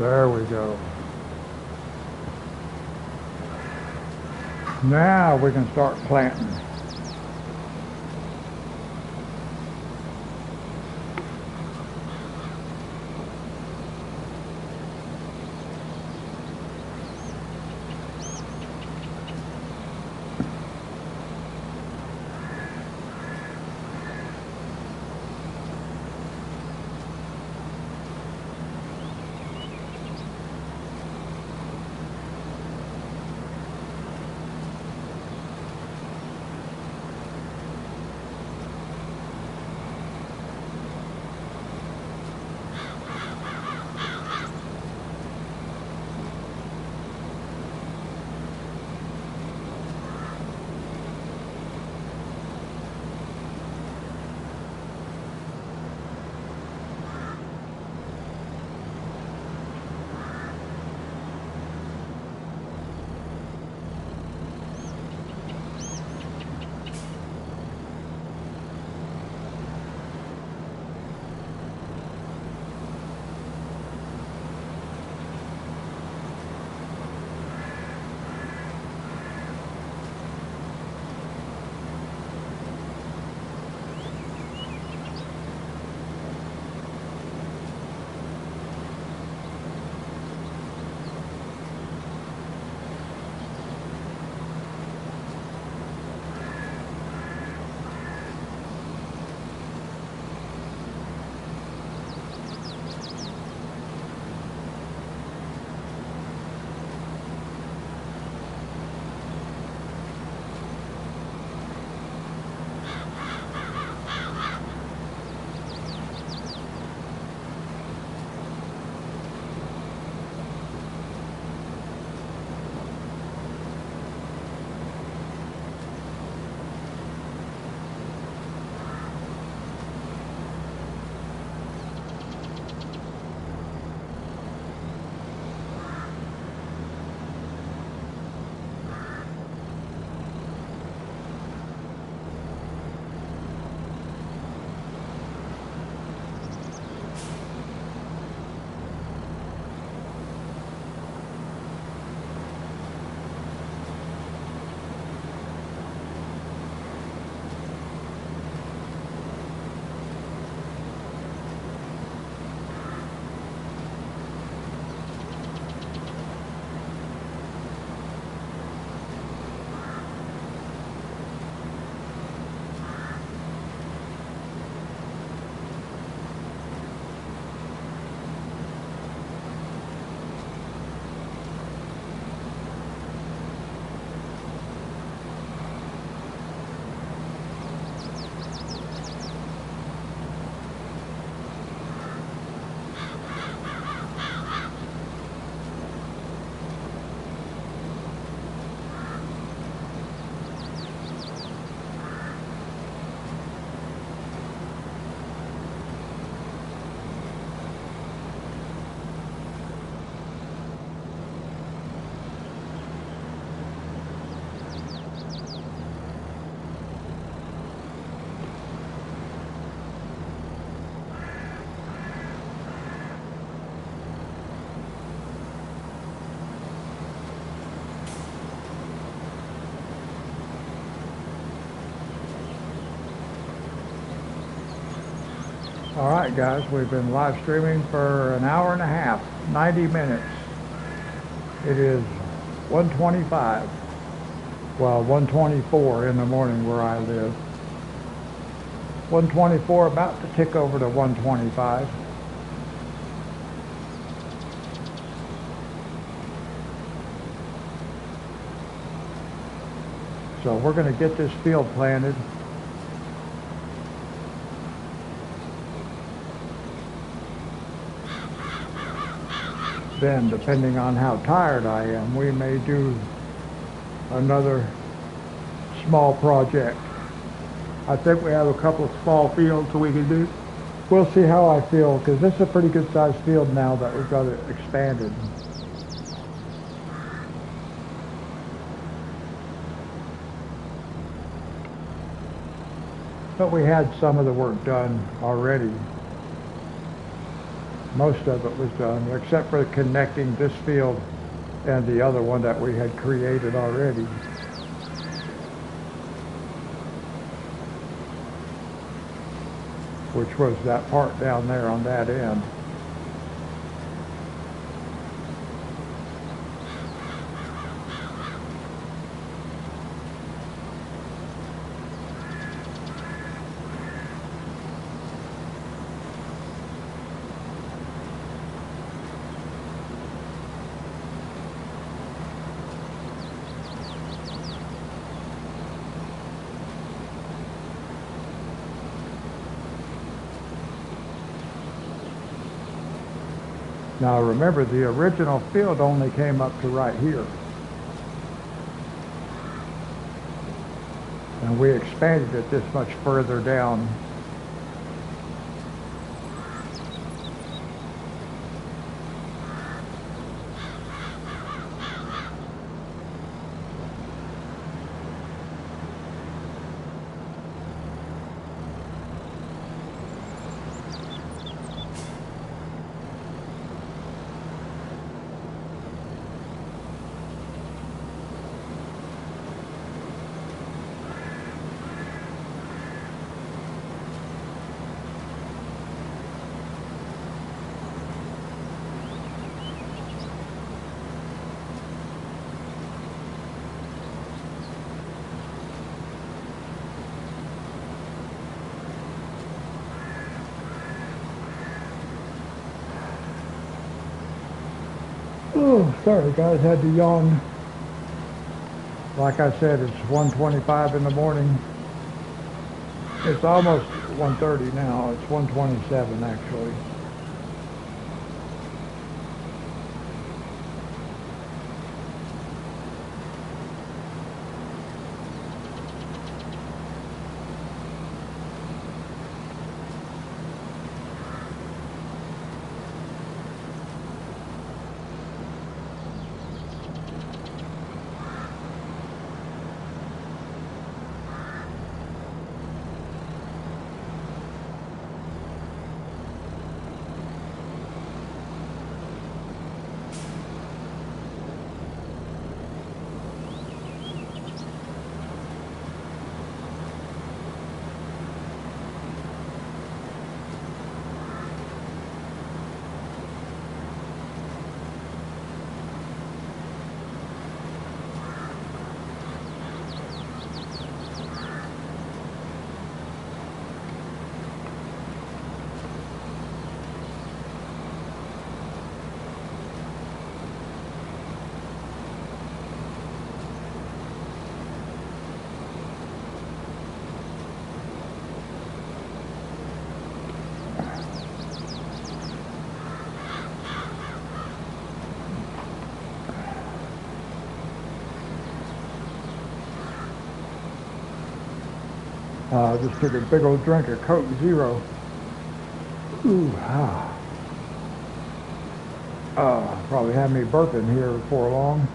There we go. Now we can start planting. All right, guys, we've been live streaming for an hour and a half, 90 minutes. It is 1:25, well, 1:24 in the morning where I live. 1:24, about to tick over to 1:25. So we're going to get this field planted. Then, depending on how tired I am, we may do another small project. I think we have a couple of small fields we can do. We'll see how I feel, because this is a pretty good sized field now that we've got it expanded. But we had some of the work done already. Most of it was done, except for connecting this field and the other one that we had created already. Which was that part down there on that end. Now remember, the original field only came up to right here. And we expanded it this much further down. Oh, sorry guys, had to yawn. Like I said, it's 1:25 in the morning. It's almost 1:30 now. It's 1:27 actually. Just took a big old drink of Coke Zero. Ooh, probably have me burping here before long.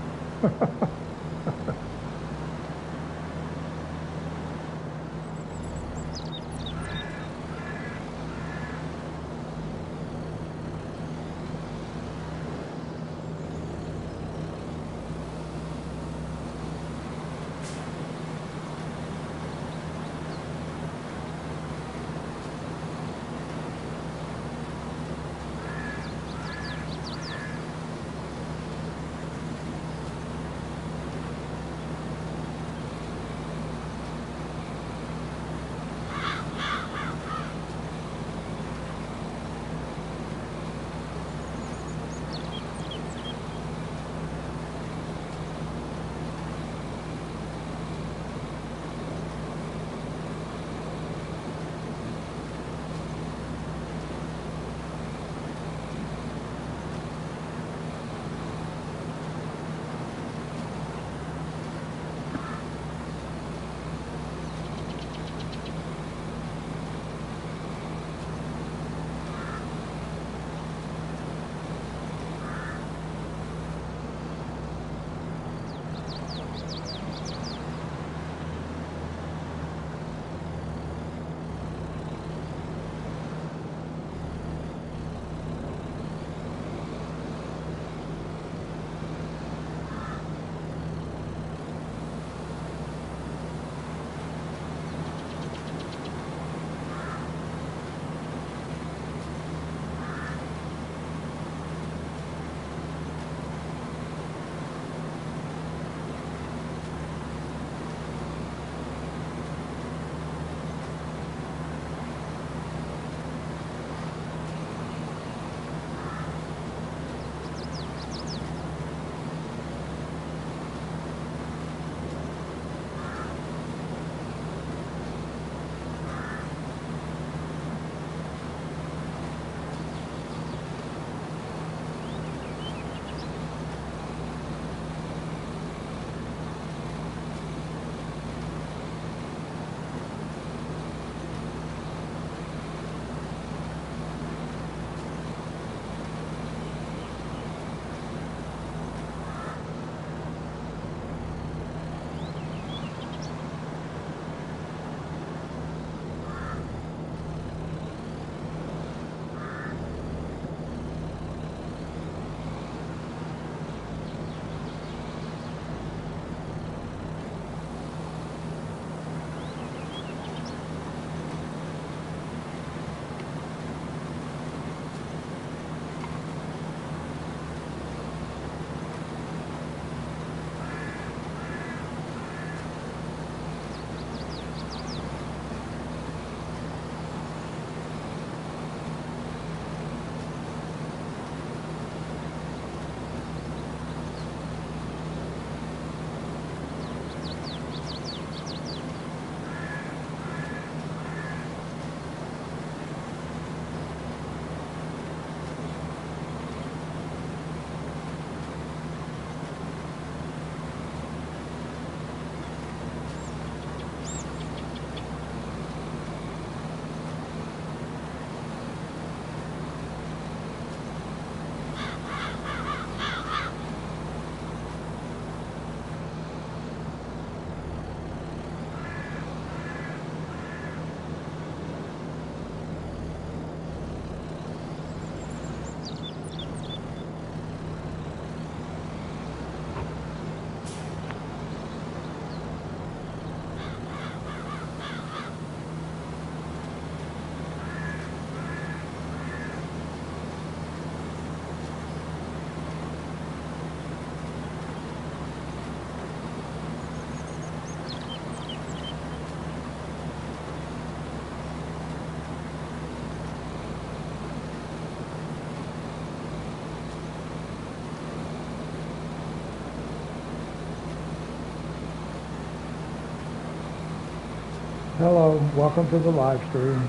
Hello, welcome to the live stream,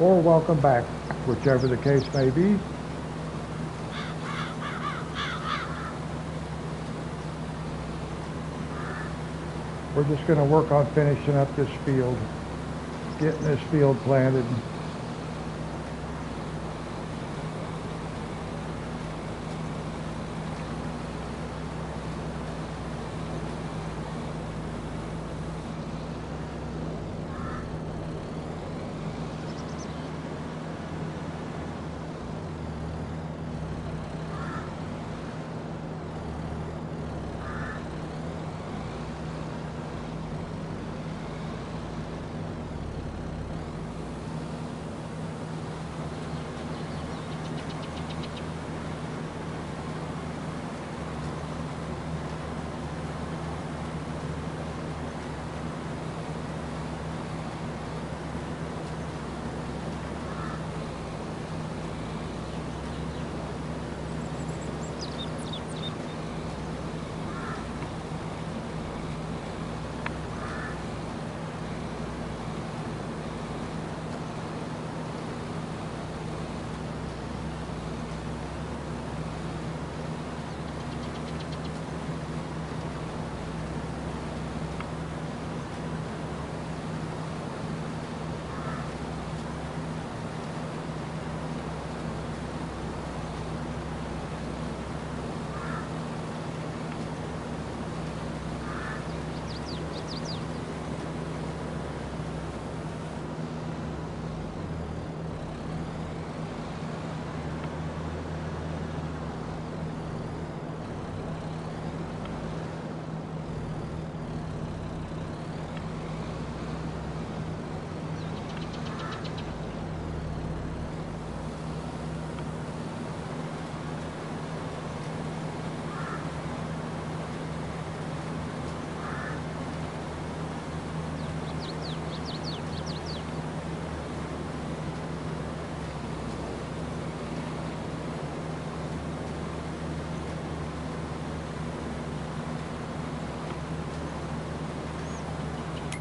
or welcome back, whichever the case may be. We're just going to work on finishing up this field, getting this field planted.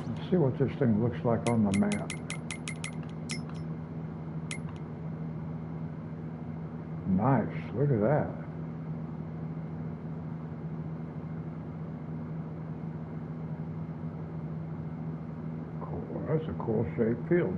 Let's see what this thing looks like on the map. Nice, look at that. Cool, that's a cool shaped field.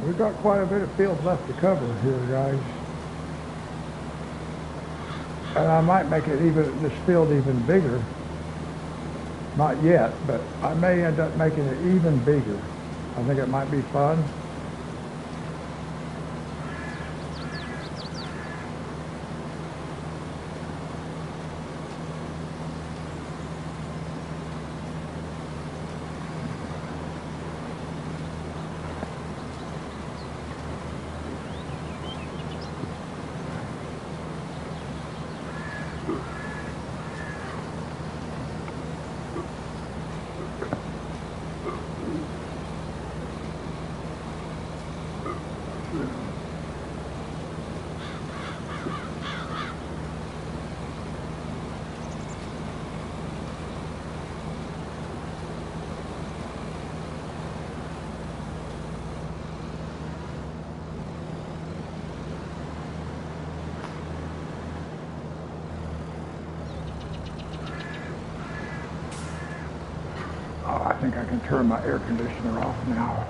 We've got quite a bit of field left to cover here, guys. And I might make it this field even bigger. Not yet, but I may end up making it even bigger. I think it might be fun. think I can turn my air conditioner off now.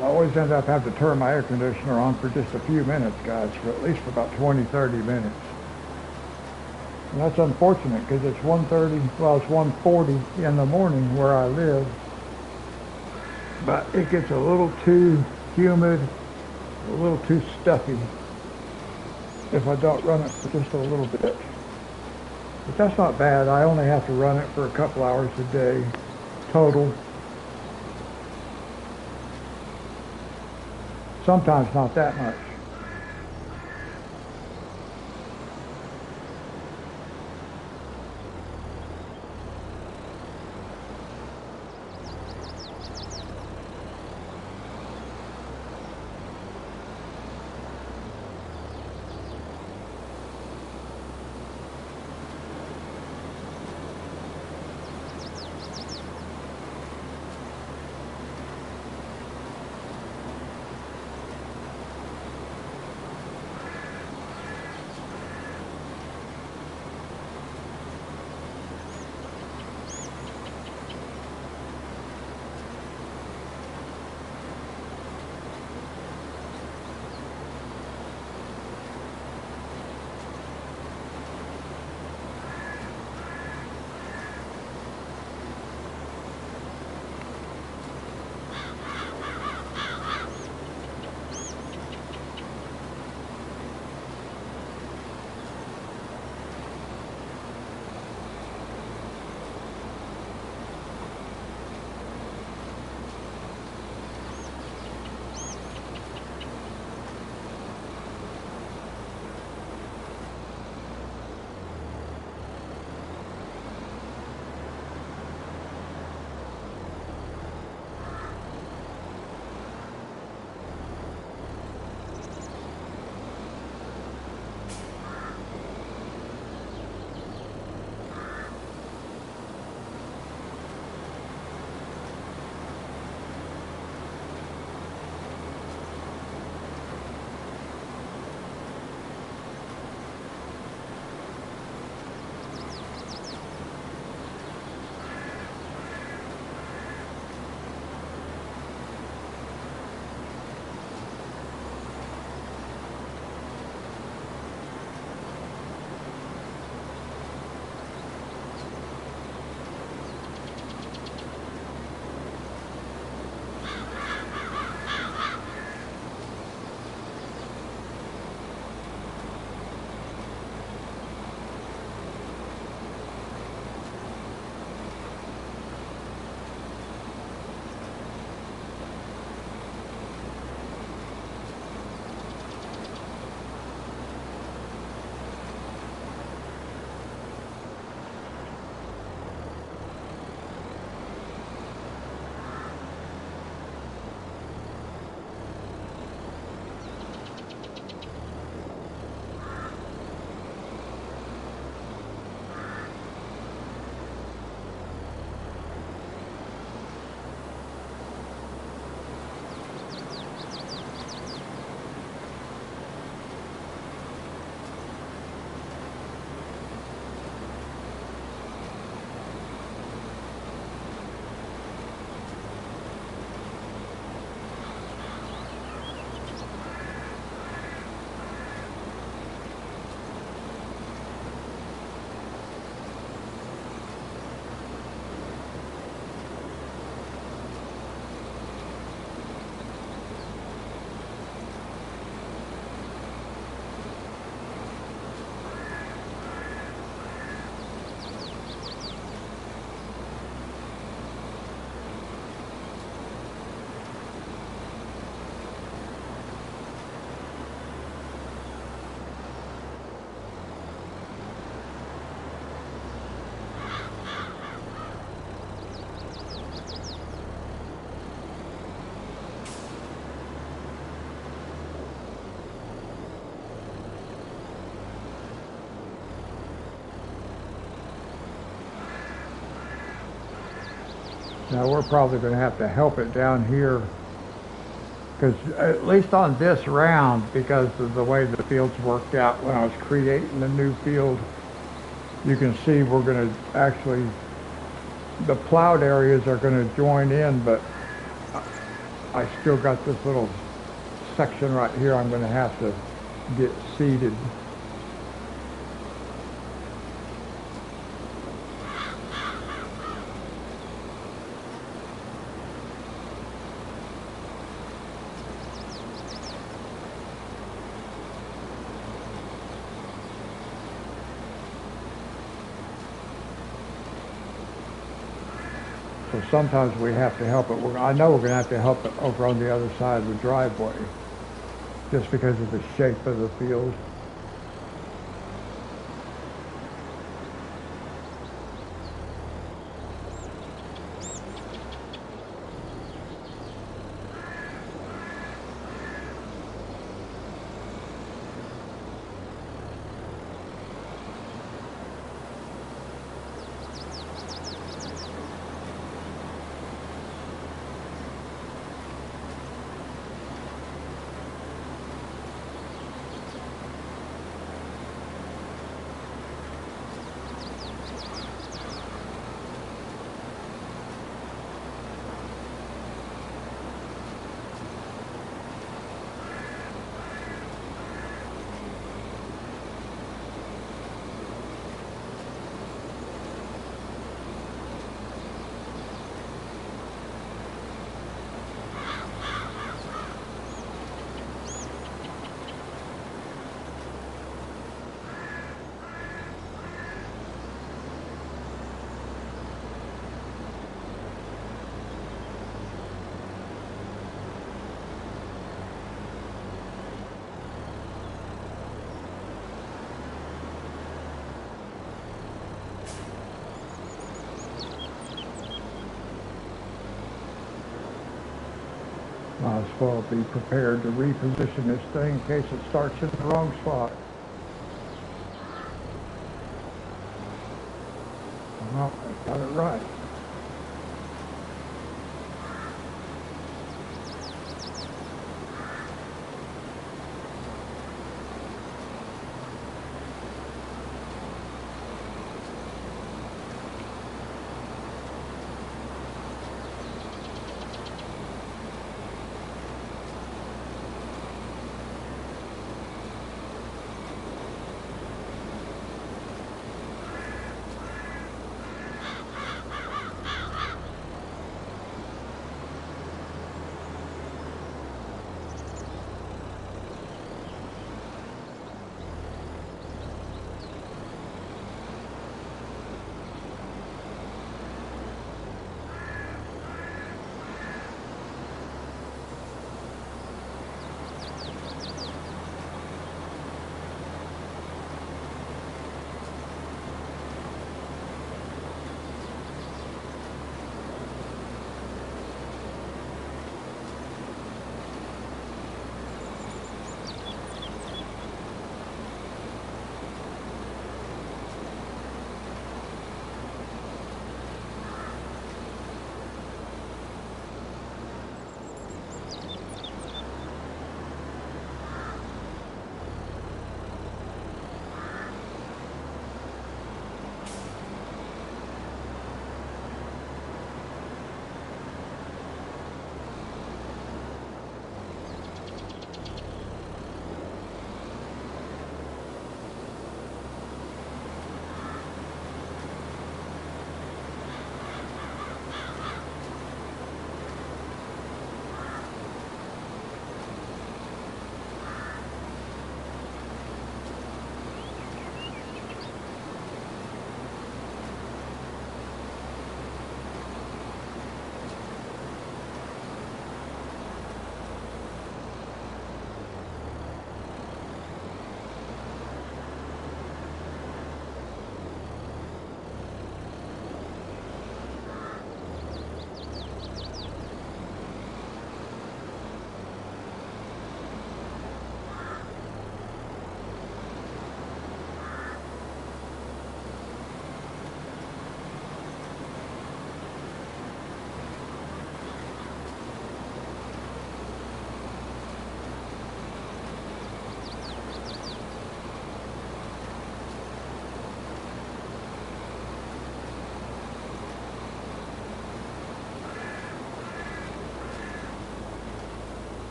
I always end up having to turn my air conditioner on for just a few minutes, guys, for at least for about 20, 30 minutes. And that's unfortunate because it's 1:30, well, it's 1:40 in the morning where I live. But it gets a little too humid, a little too stuffy if I don't run it for just a little bit. But that's not bad. I only have to run it for a couple hours a day total. Sometimes not that much. Now we're probably going to have to help it down here, because at least on this round, because of the way the fields worked out when I was creating the new field, you can see we're going to actually, the plowed areas are going to join in, but I still got this little section right here I'm going to have to get seeded. So sometimes we have to help it. I know we're going to have to help it over on the other side of the driveway, just because of the shape of the field. Might as well be prepared to reposition this thing in case it starts in the wrong spot. Well, I got it right.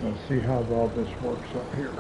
Let's see how all this works up here.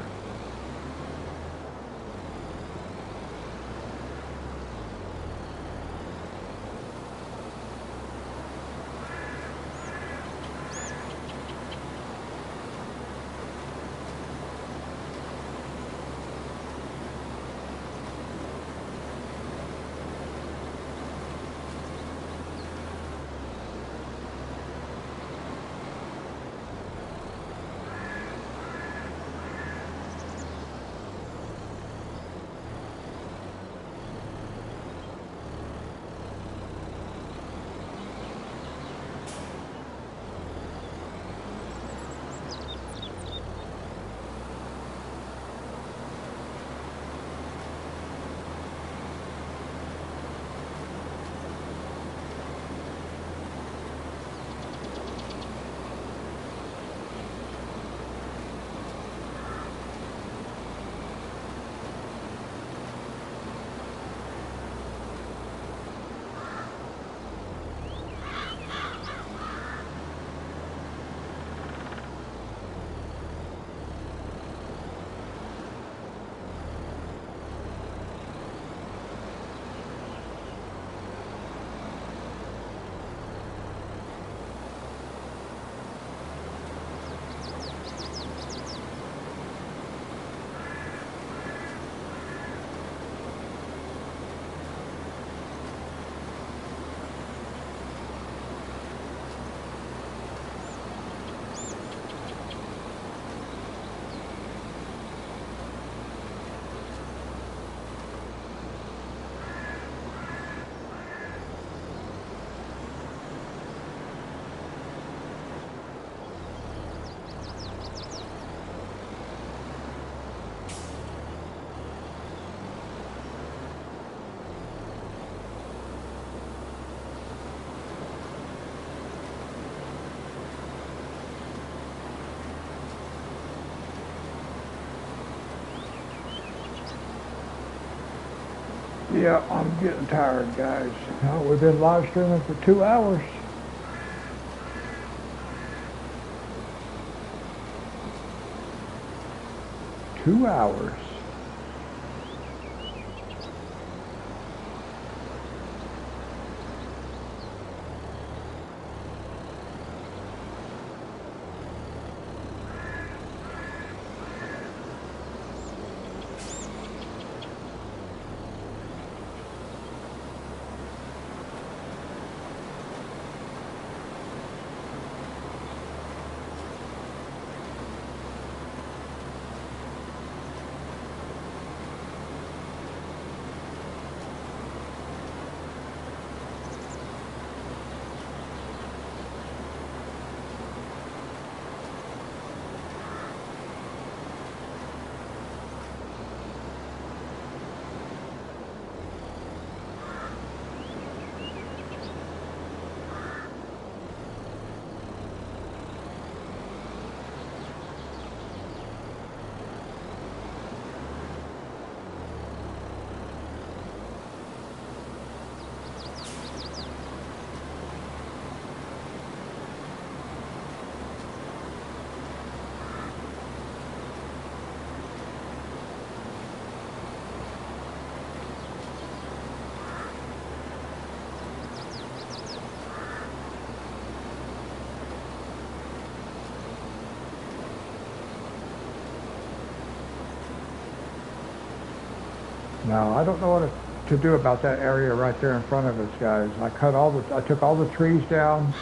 Yeah, I'm getting tired, guys. We've been live streaming for 2 hours. Two hours. Now, I don't know what to do about that area right there in front of us, guys. I took all the trees down,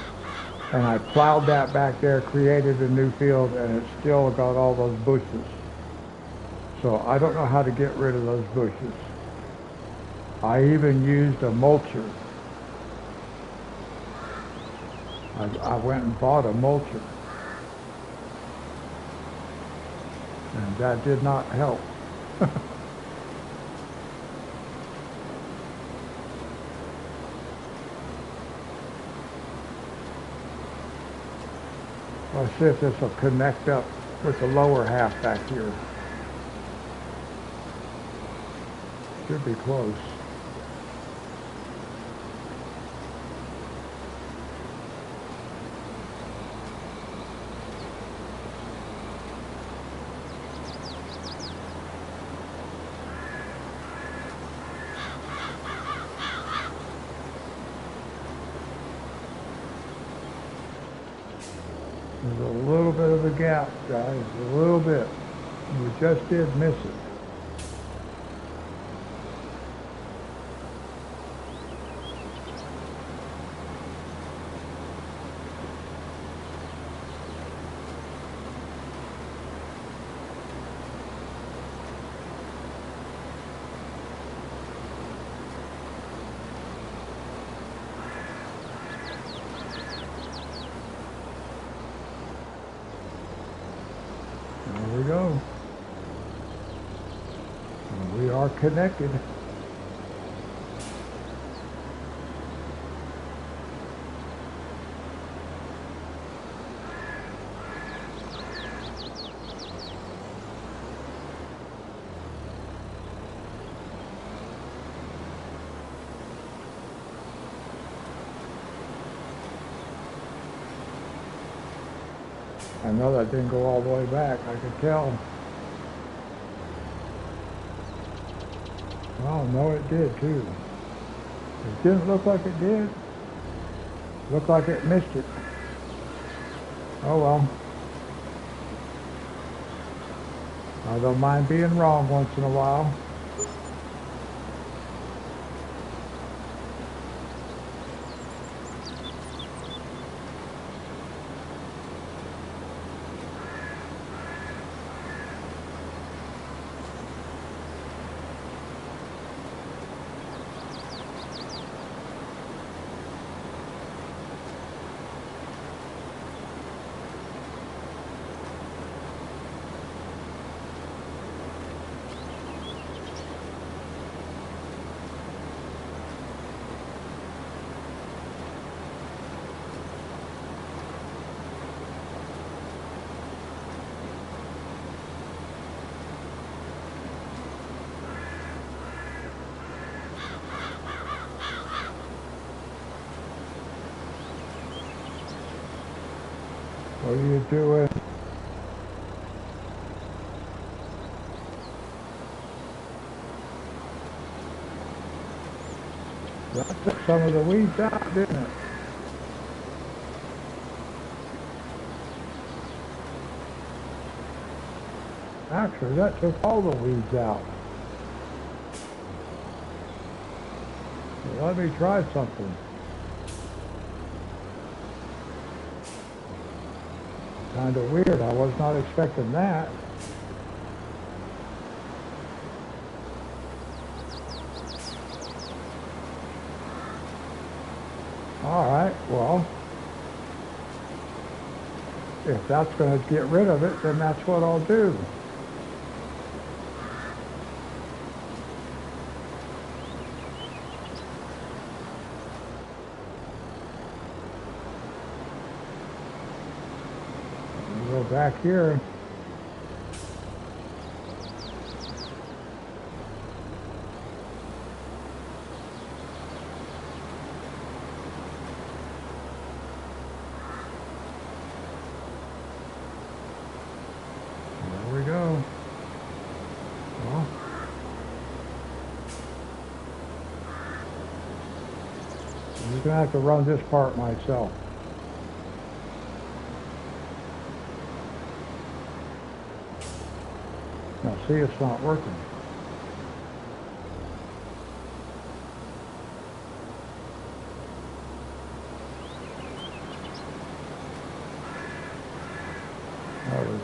and I plowed that back there, created a new field, and it's still got all those bushes. So I don't know how to get rid of those bushes. I even used a mulcher. I went and bought a mulcher, and that did not help. Let's see if this will connect up with the lower half back here. Should be close. a little bit of a gap, guys, a little bit. We just did miss it. There we go. And we are connected. I know that didn't go all the way back, I could tell. Oh, no, it did too. It didn't look like it did. Looked like it missed it. Oh well. I don't mind being wrong once in a while. What are you doing? That took some of the weeds out, didn't it? Actually, that took all the weeds out. So let me try something. Kind of weird. I was not expecting that. All right, well, if that's going to get rid of it, then that's what I'll do. Go back here. There we go. Well, I'm just gonna have to run this part myself. Now see, it's not working. There we go.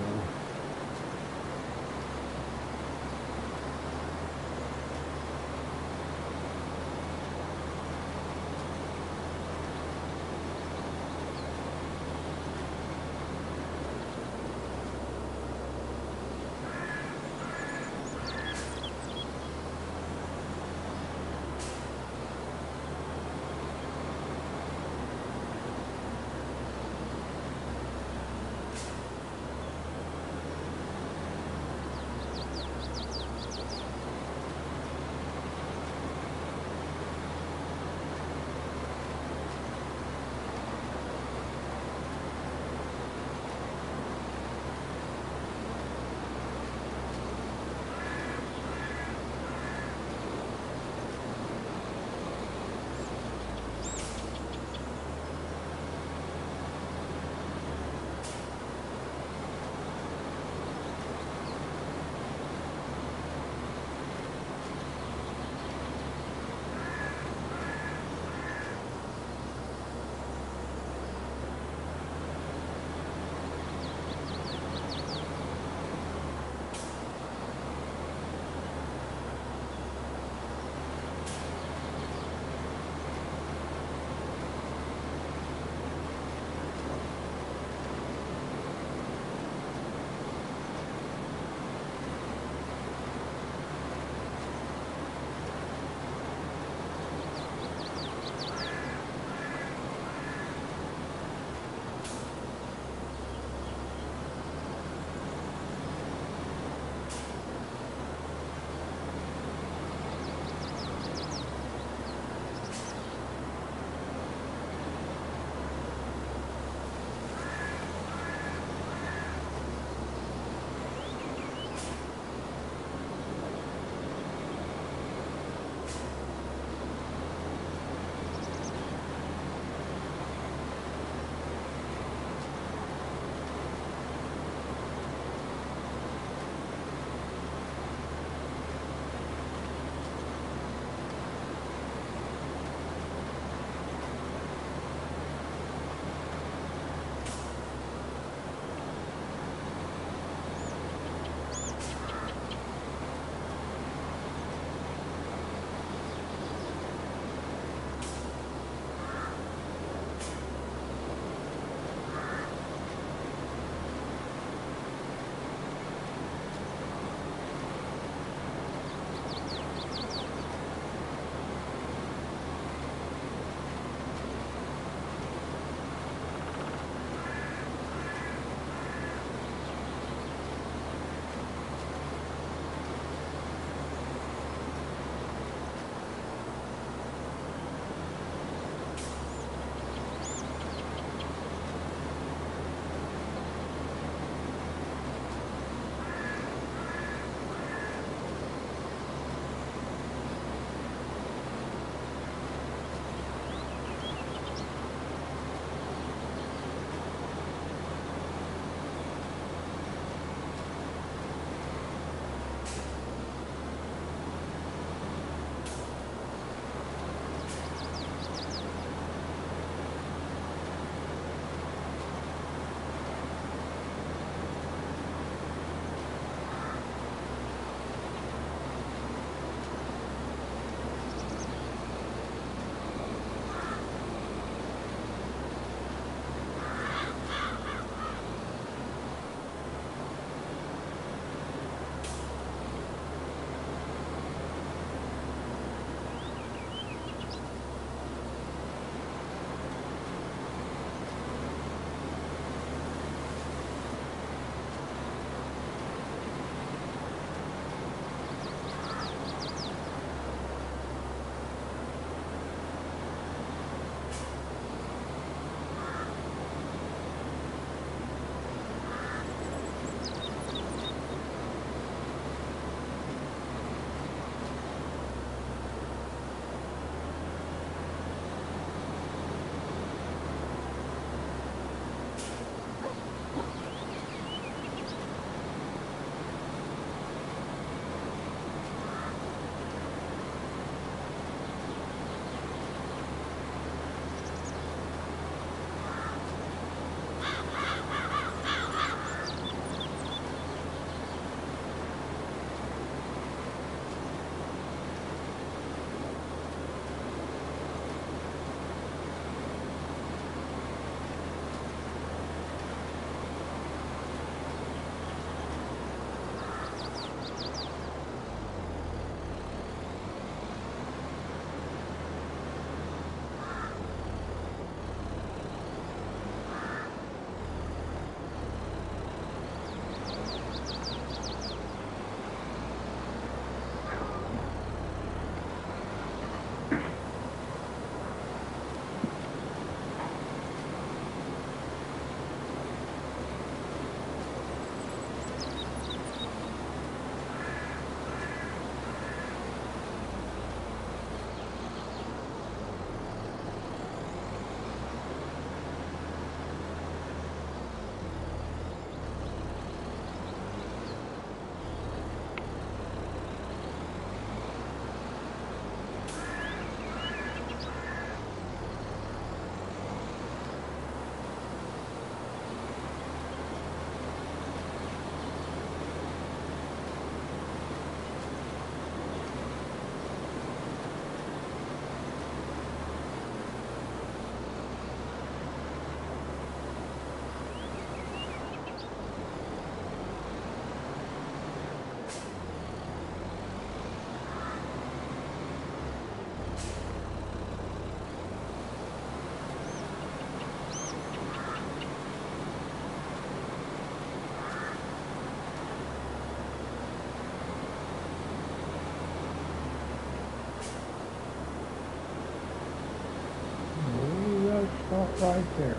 right there.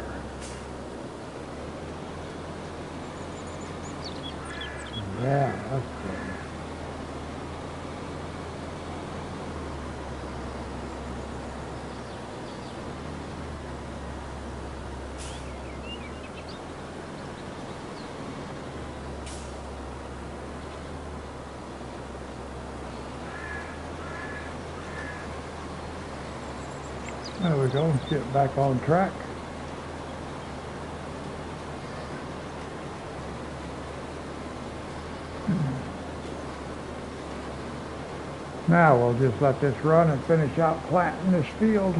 Yeah, that's good. There we go, get back on track. Now we'll just let this run and finish out planting this field.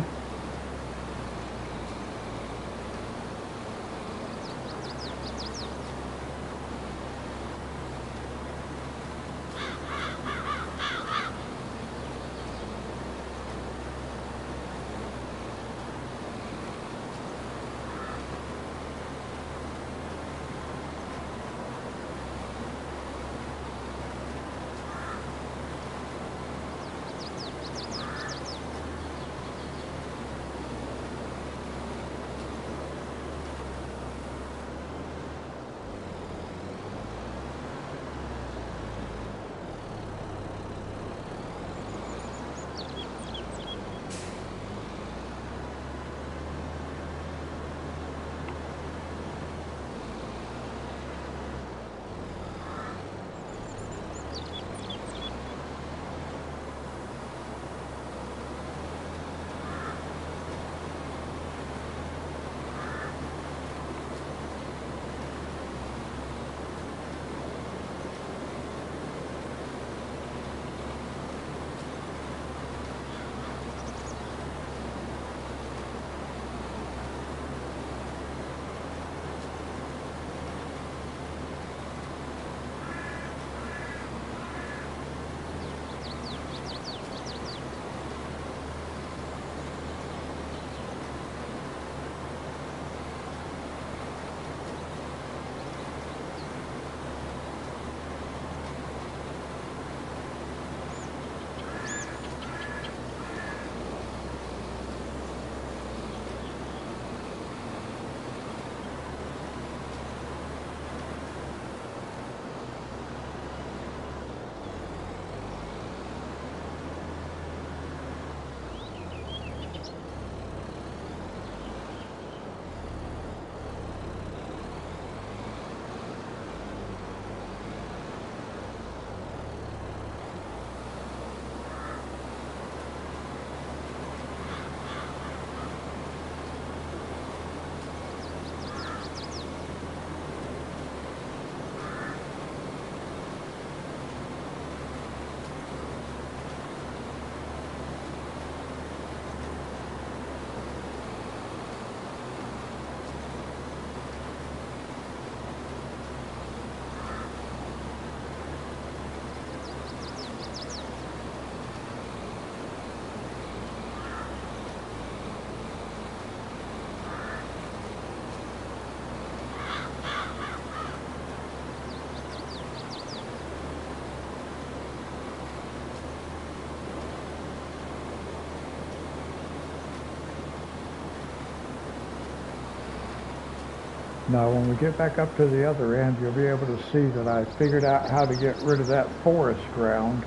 Now when we get back up to the other end, you'll be able to see that I figured out how to get rid of that forest ground.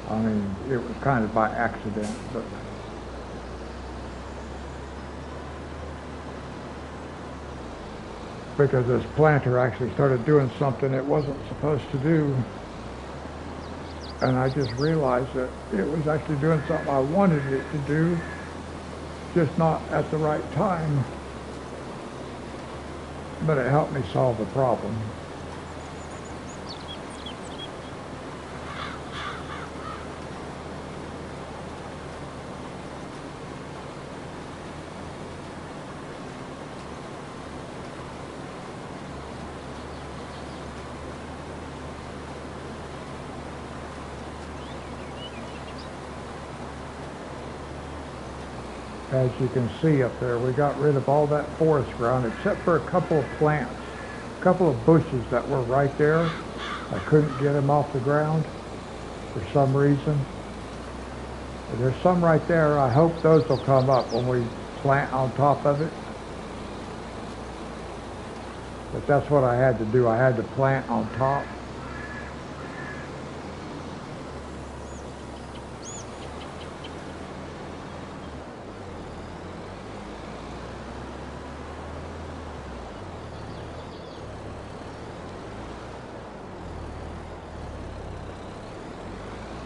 I mean, it was kind of by accident, but because this planter actually started doing something it wasn't supposed to do. And I just realized that it was actually doing something I wanted it to do, just not at the right time. But it helped me solve the problem. As you can see up there, we got rid of all that forest ground except for a couple of plants, a couple of bushes that were right there. I couldn't get them off the ground for some reason. There's some right there. I hope those will come up when we plant on top of it. But that's what I had to do. I had to plant on top.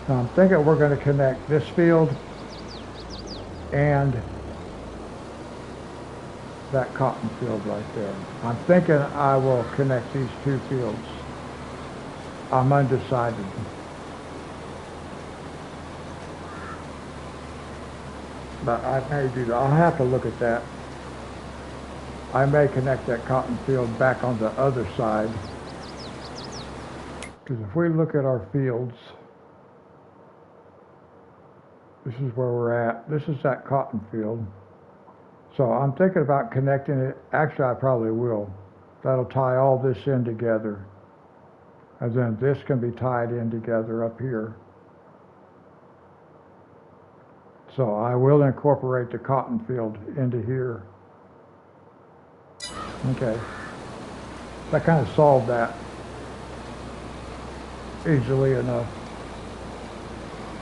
Now I'm thinking we're going to connect this field and that cotton field right there. I'm thinking I will connect these two fields. I'm undecided. But I may do that. I'll have to look at that. I may connect that cotton field back on the other side. Because if we look at our fields, this is where we're at. This is that cotton field. So I'm thinking about connecting it. Actually, I probably will. That'll tie all this in together. And then this can be tied in together up here. So I will incorporate the cotton field into here. Okay. That kind of solved that easily enough.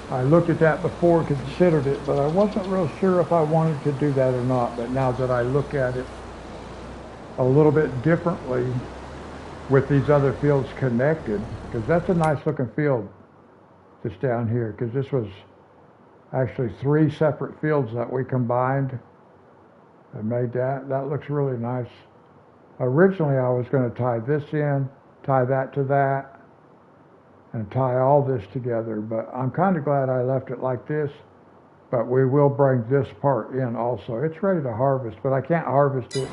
I looked at that before, considered it, but I wasn't real sure if I wanted to do that or not. But now that I look at it a little bit differently with these other fields connected, because that's a nice looking field that's down here, because this was actually 3 separate fields that we combined and made that. That looks really nice. Originally I was going to tie this in, tie that to that, and tie all this together, but I'm kind of glad I left it like this. But we will bring this part in also. It's ready to harvest, but I can't harvest it.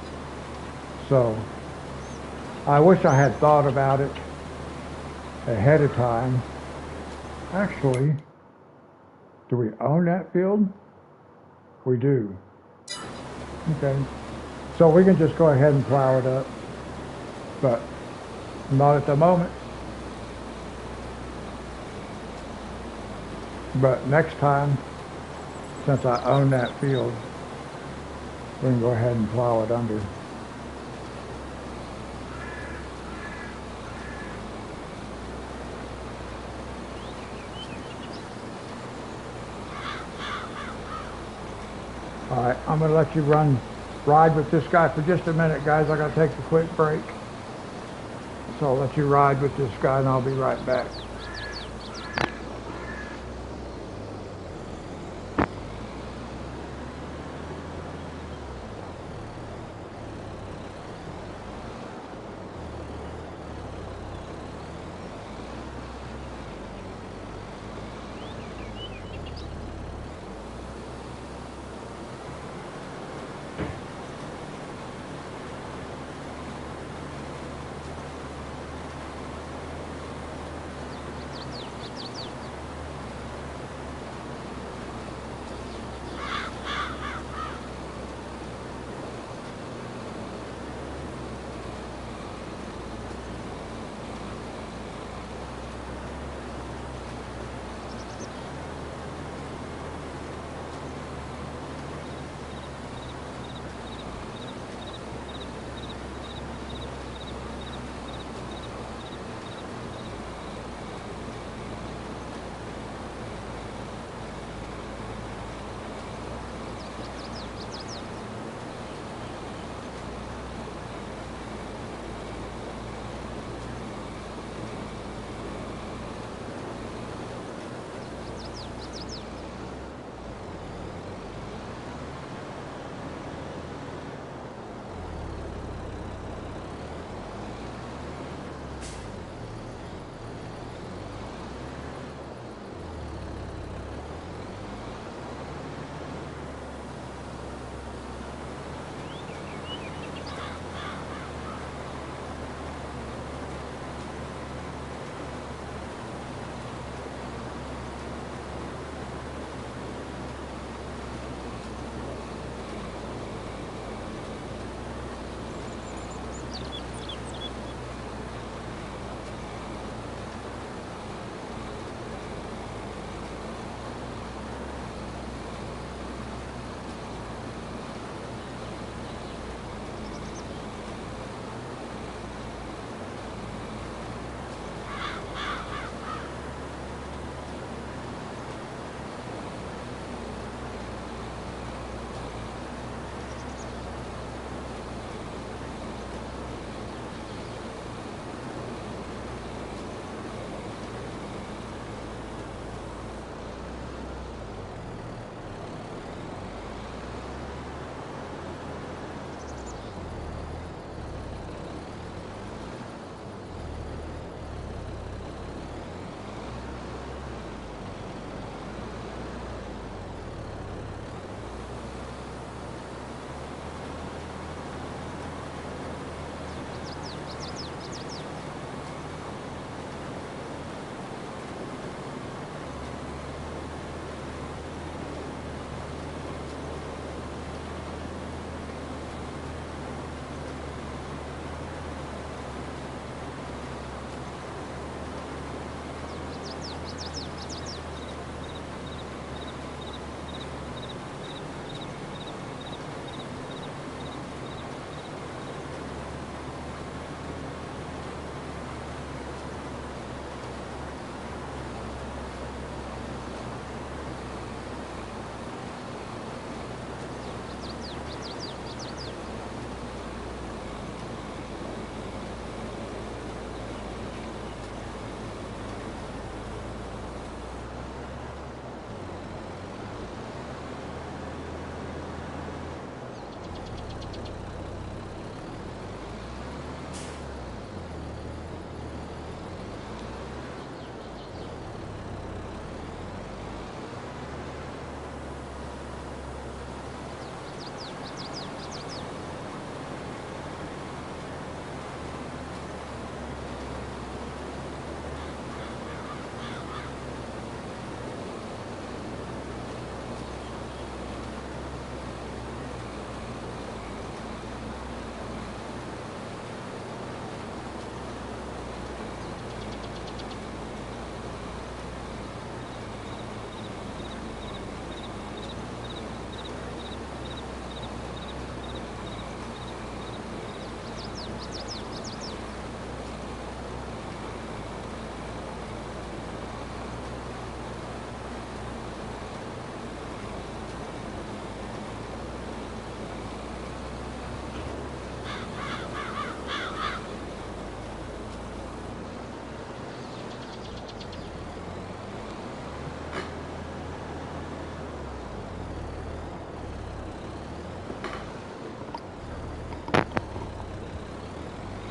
So I wish I had thought about it ahead of time. Actually, do we own that field? We do. Okay. So we can just go ahead and plow it up, but not at the moment. But next time, since I own that field, we can go ahead and plow it under. All right, I'm going to let you ride with this guy for just a minute, guys. I got to take a quick break. So I'll let you ride with this guy and I'll be right back.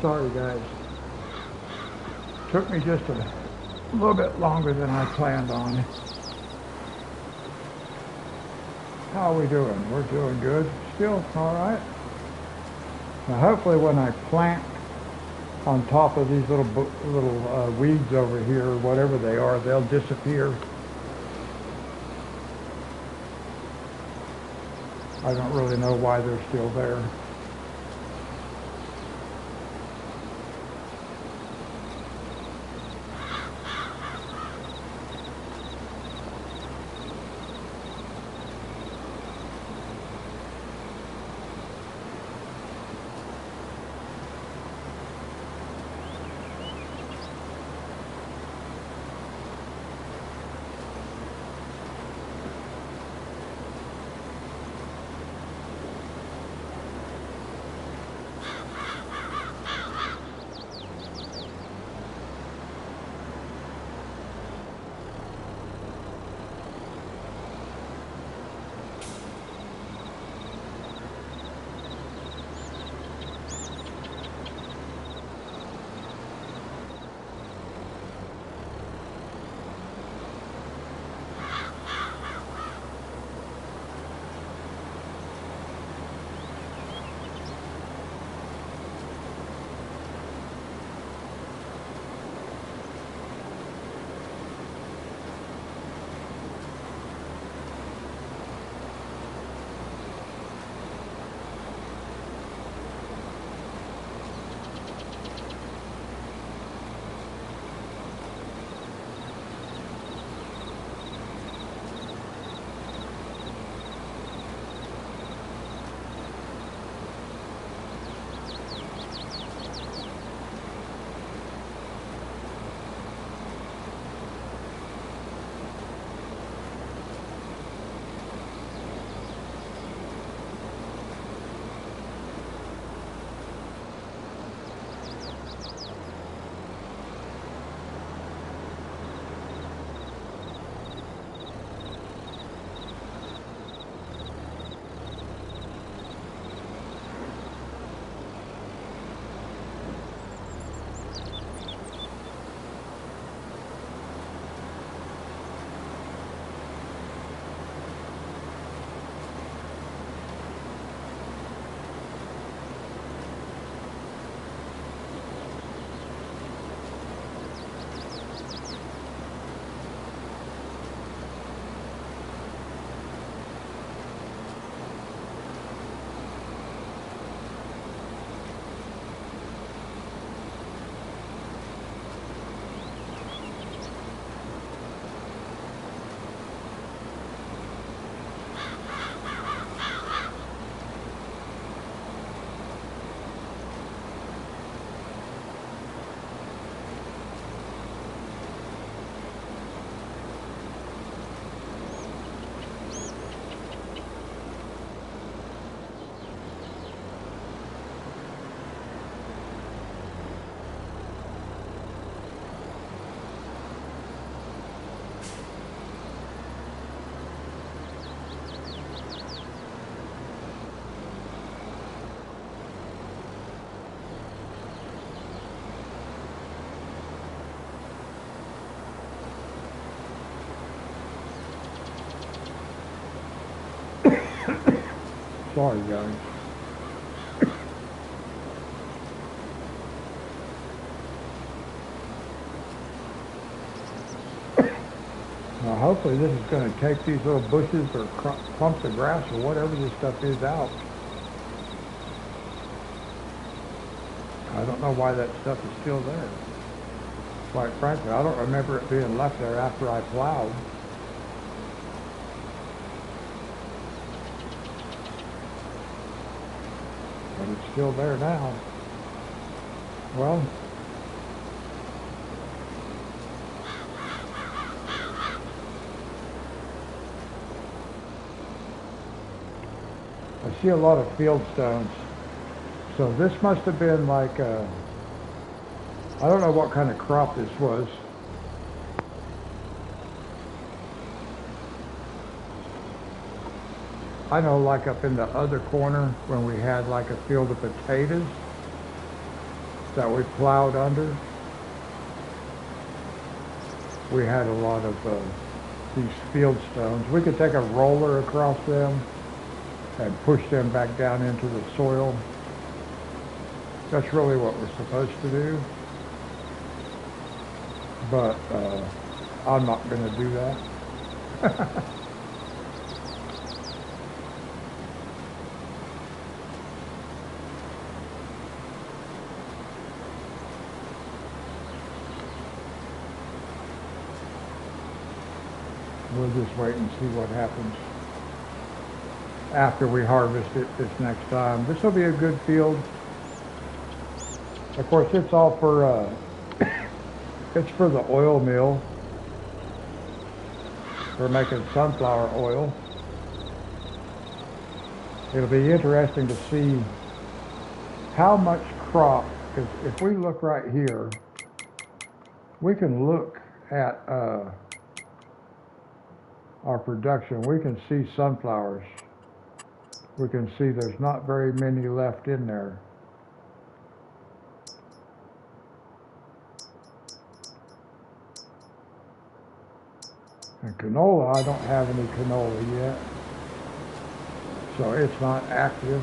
Sorry guys. Took me just a little bit longer than I planned on. How are we doing? We're doing good. Still alright. Now hopefully when I plant on top of these little weeds over here, or whatever they are, they'll disappear. I don't really know why they're still there. Sorry guys. Now hopefully this is going to take these little bushes or clumps of grass or whatever this stuff is out. I don't know why that stuff is still there. Quite frankly, I don't remember it being left there after I plowed. But it's still there now. Well, I see a lot of field stones. So this must have been like a, I don't know what kind of crop this was. I know like up in the other corner when we had like a field of potatoes, that we plowed under, we had a lot of these field stones. We could take a roller across them and push them back down into the soil. That's really what we're supposed to do. But I'm not going to do that. We'll just wait and see what happens after we harvest it this next time. This will be a good field. Of course, it's all for it's for the oil mill. We're making sunflower oil. It'll be interesting to see how much crop, because if we look right here, we can look at our production. We can see sunflowers. We can see there's not very many left in there. And canola, I don't have any canola yet, so it's not active.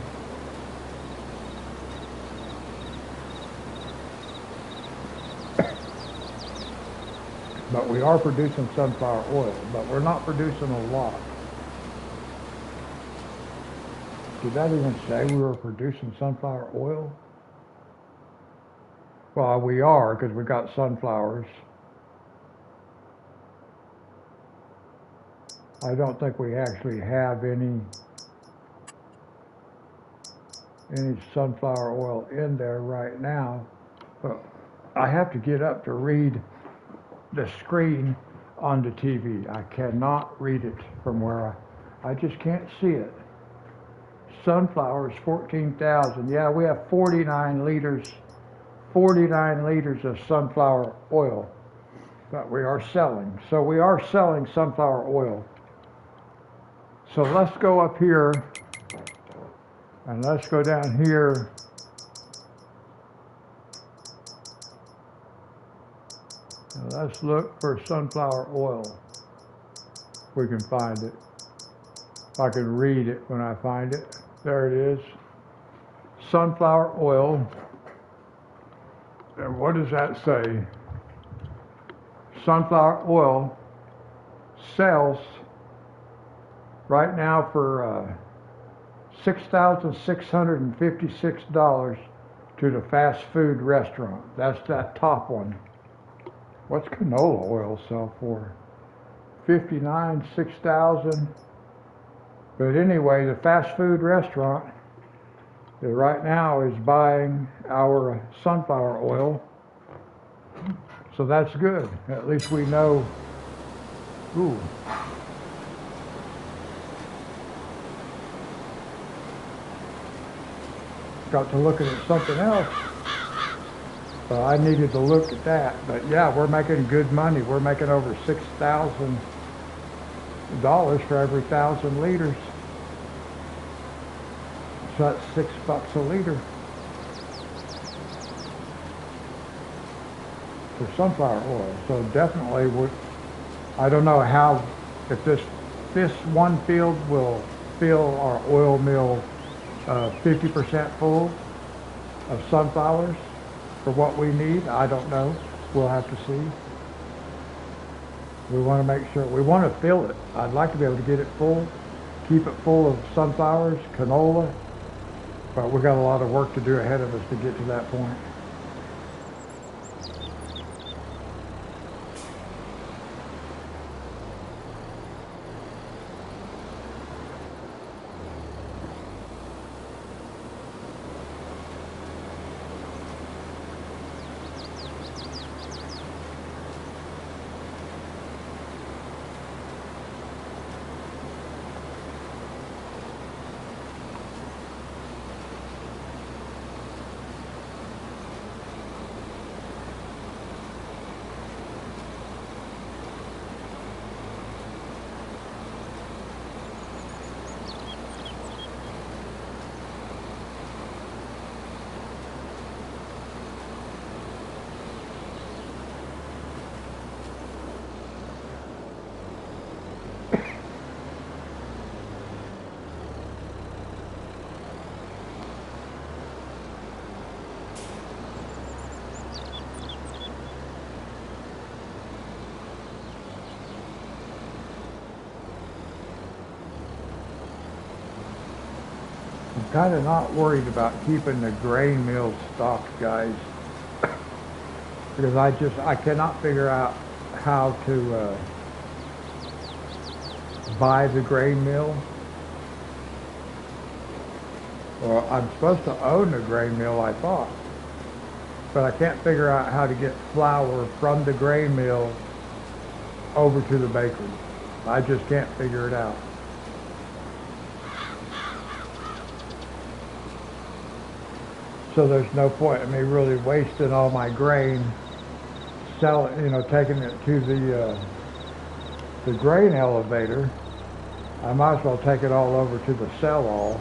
But we are producing sunflower oil, but we're not producing a lot. Did that even say we were producing sunflower oil? Well, we are, because we got sunflowers. I don't think we actually have any sunflower oil in there right now, but I have to get up to read the screen on the TV. I cannot read it from where I just can't see it. Sunflowers, 14,000. Yeah, we have 49 liters of sunflower oil that we are selling. So we are selling sunflower oil. So let's go up here and let's go down here. And let's look for sunflower oil. If we can find it. If I can read it when I find it. There it is. Sunflower oil. And what does that say? Sunflower oil sells right now for $6,656 to the fast food restaurant. That's that top one. What's canola oil sell for? 59, 6,000. But anyway, the fast food restaurant right now is buying our sunflower oil. So that's good. At least we know. Ooh. Got to look at something else. I needed to look at that. But yeah, we're making good money. We're making over $6,000 for every 1,000 liters. So that's $6 a liter for sunflower oil. So definitely I don't know how, if this one field will fill our oil mill 50% full of sunflowers for what we need. I don't know. We'll have to see. We want to make sure. We want to fill it. I'd like to be able to get it full, keep it full of sunflowers, canola, but we've got a lot of work to do ahead of us to get to that point. kind of not worried about keeping the grain mill stocked, guys, because I cannot figure out how to buy the grain mill. Well, I'm supposed to own the grain mill, I thought, but I can't figure out how to get flour from the grain mill over to the bakery. I just can't figure it out. So there's no point in me really wasting all my grain, selling, taking it to the grain elevator. I might as well take it all over to the sell-all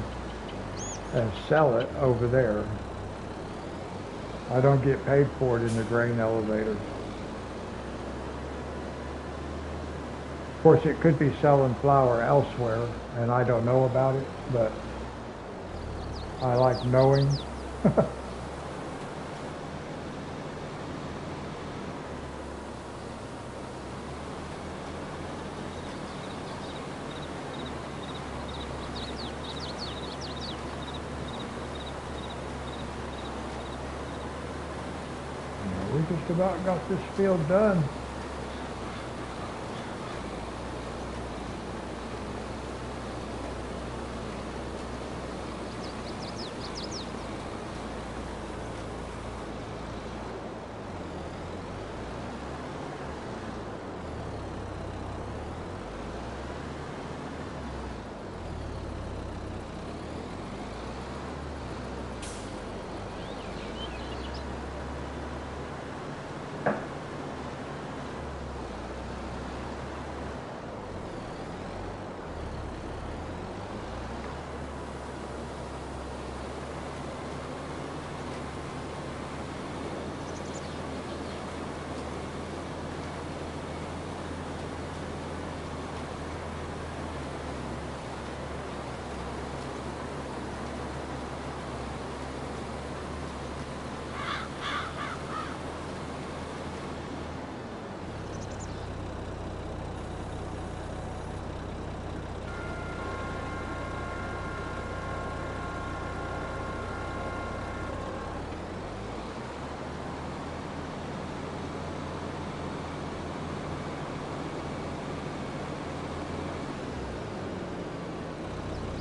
and sell it over there. I don't get paid for it in the grain elevator. Of course, it could be selling flour elsewhere, and I don't know about it, but I like knowing. We just about got this field done.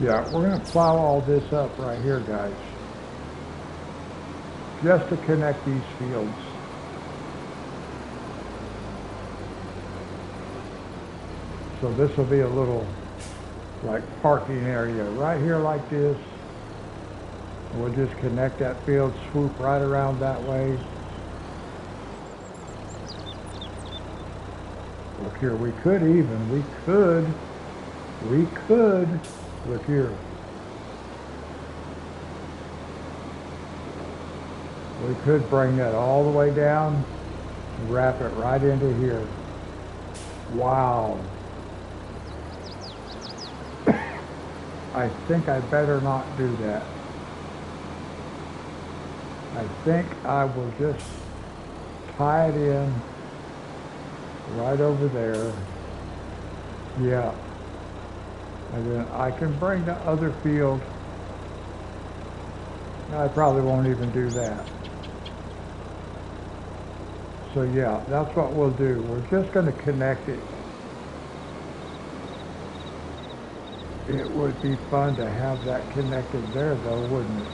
Yeah, we're going to plow all this up right here, guys, just to connect these fields. So this will be a little like parking area right here like this. We'll just connect that field, swoop right around that way. Look here, we could, look here. We could bring that all the way down and wrap it right into here. Wow. I think I better not do that. I think I will just tie it in right over there. Yeah. And then I can bring the other field. I probably won't even do that. So yeah, that's what we'll do. We're just going to connect it. It would be fun to have that connected there though, wouldn't it?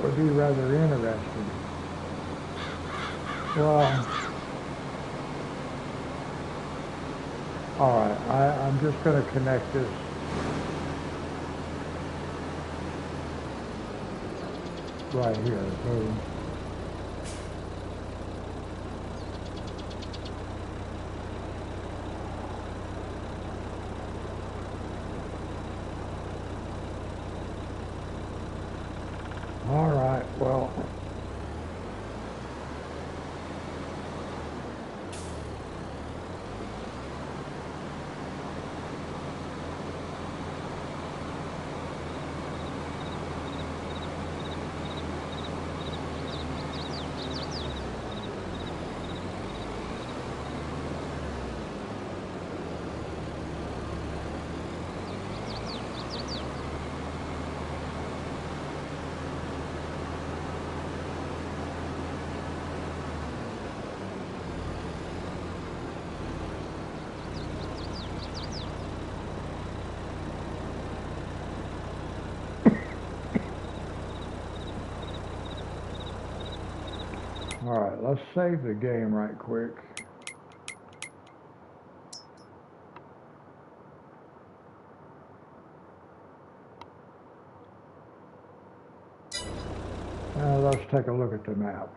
Would be rather interesting. Well, all right, I'm just going to connect this. Right here. So, all right, well, Alright, let's save the game right quick. Let's take a look at the map.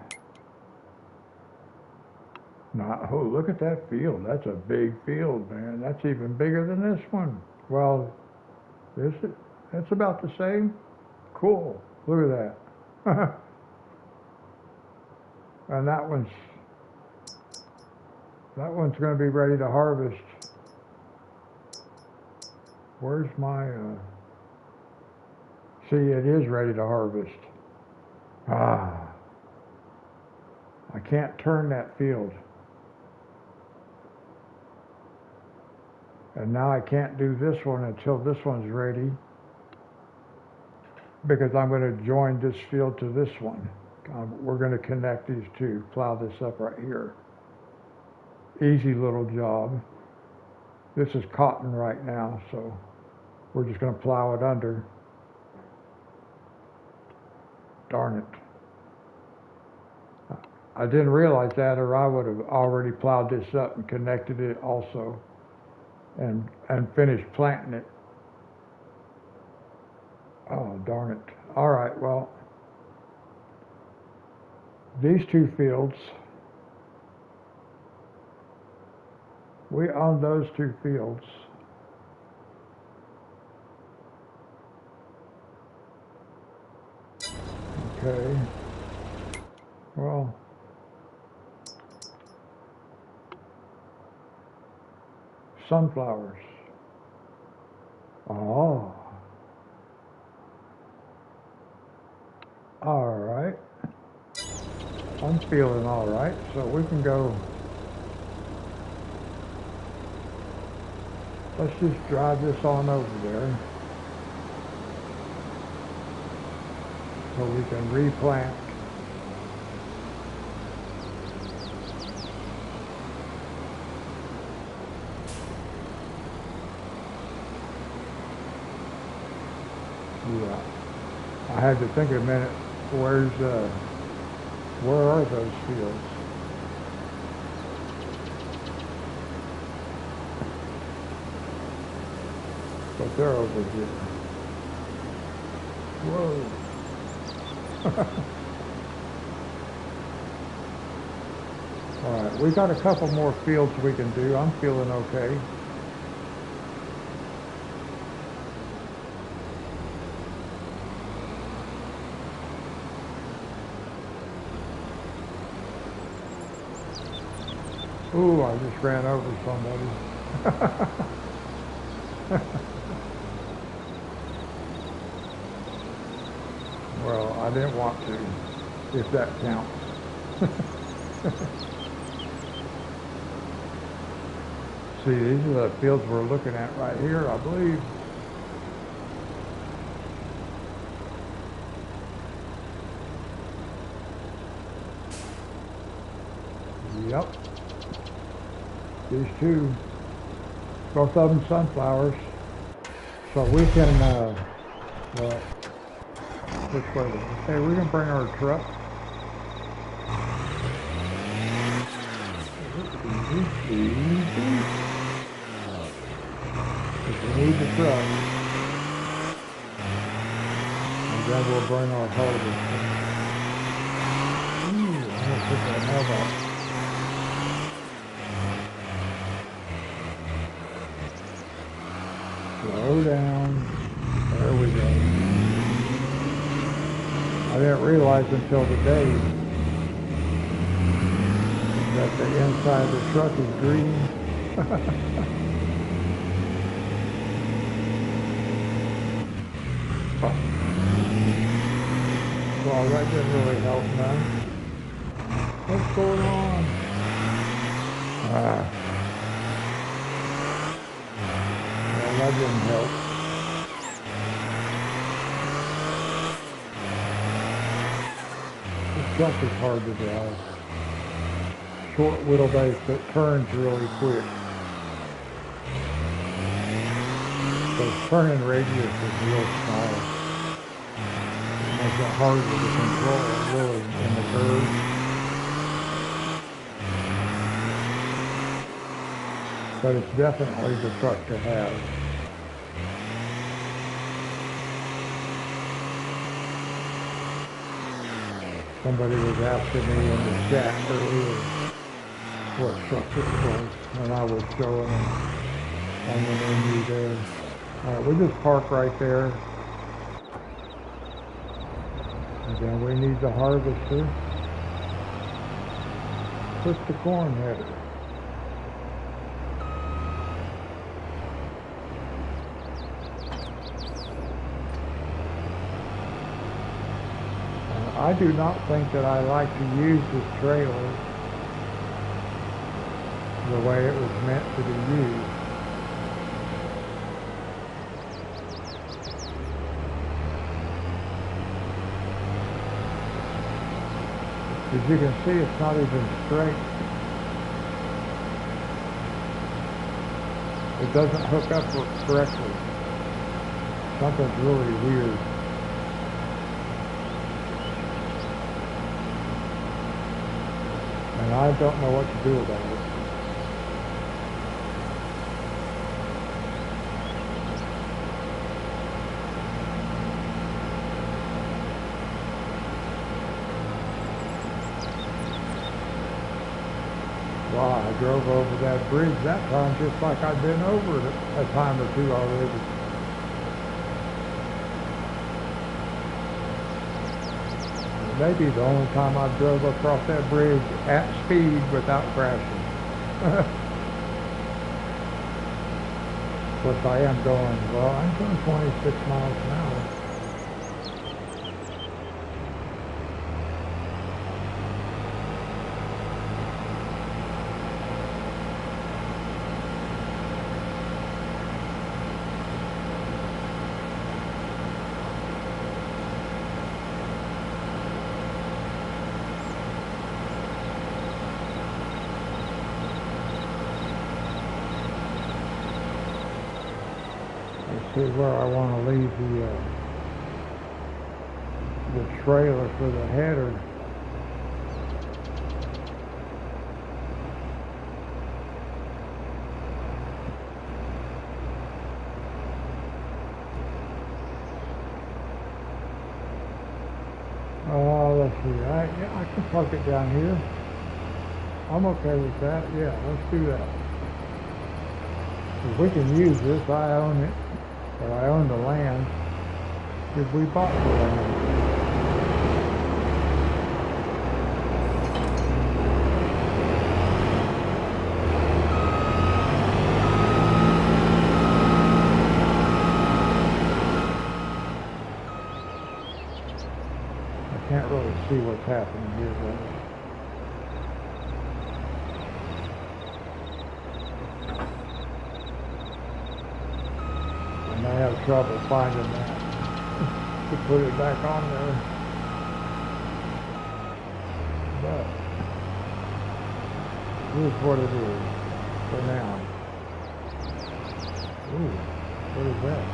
Now, oh, look at that field. That's a big field, man. That's even bigger than this one. Well, it's about the same. Cool. Look at that. And that one's going to be ready to harvest. Where's my, see, it is ready to harvest. Ah, I can't turn that field. And now I can't do this one until this one's ready, because I'm going to join this field to this one. We're going to connect these two, plow this up right here. Easy little job. This is cotton right now, so we're just going to plow it under. Darn it. I didn't realize that, or I would have already plowed this up and connected it also and finished planting it. Oh, darn it. All right, well, these two fields, we own those two fields. Okay. Well, sunflowers. Oh. All right. I'm feeling all right, so we can go. Let's just drive this on over there so we can replant. Yeah, I had to think a minute. Where are those fields? But they're over here. Whoa. All right, we got a couple more fields we can do. I'm feeling okay. Ooh, I just ran over somebody. Well, I didn't want to, if that counts. See, these are the fields we're looking at right here, I believe. Yep. These two, both of them sunflowers. So we can, well, which way? Hey, we can bring our truck. Easy. Because we need the truck. And then we'll bring our harvester. Ooh, I'm gonna put that mailbox. Slow down. There we go. I didn't realize until today that the inside of the truck is green. Well, that didn't really help none. What's going on? Well, that didn't help. This truck is hard to drive. Short wheelbase that turns really quick. The turning radius is real small. It makes it harder to control really in the curve. but it's definitely the truck to have. Somebody was asking me in the chat earlier what truck it was, and I was showing them on the menu there. All right, we just park right there. And then we need the harvester. Push the corn header. I do not think that I like to use this trailer the way it was meant to be used. As you can see, it's not even straight. It doesn't hook up correctly. Something's really weird. And I don't know what to do about it. Wow, I drove over that bridge that time just like I'd been over it a time or two already. Maybe the only time I drove across that bridge at speed without crashing. Of course, I am going, well, I'm going 26 miles an hour. See where I want to leave the trailer for the header. Let's see. I can park it down here. I'm okay with that. Yeah, let's do that. If we can use this, I own it. Or I own the land, because we bought the land. I can't really see what's happening here, though. I have trouble finding that to put it back on there, but here's what it is for now. Ooh, what is that?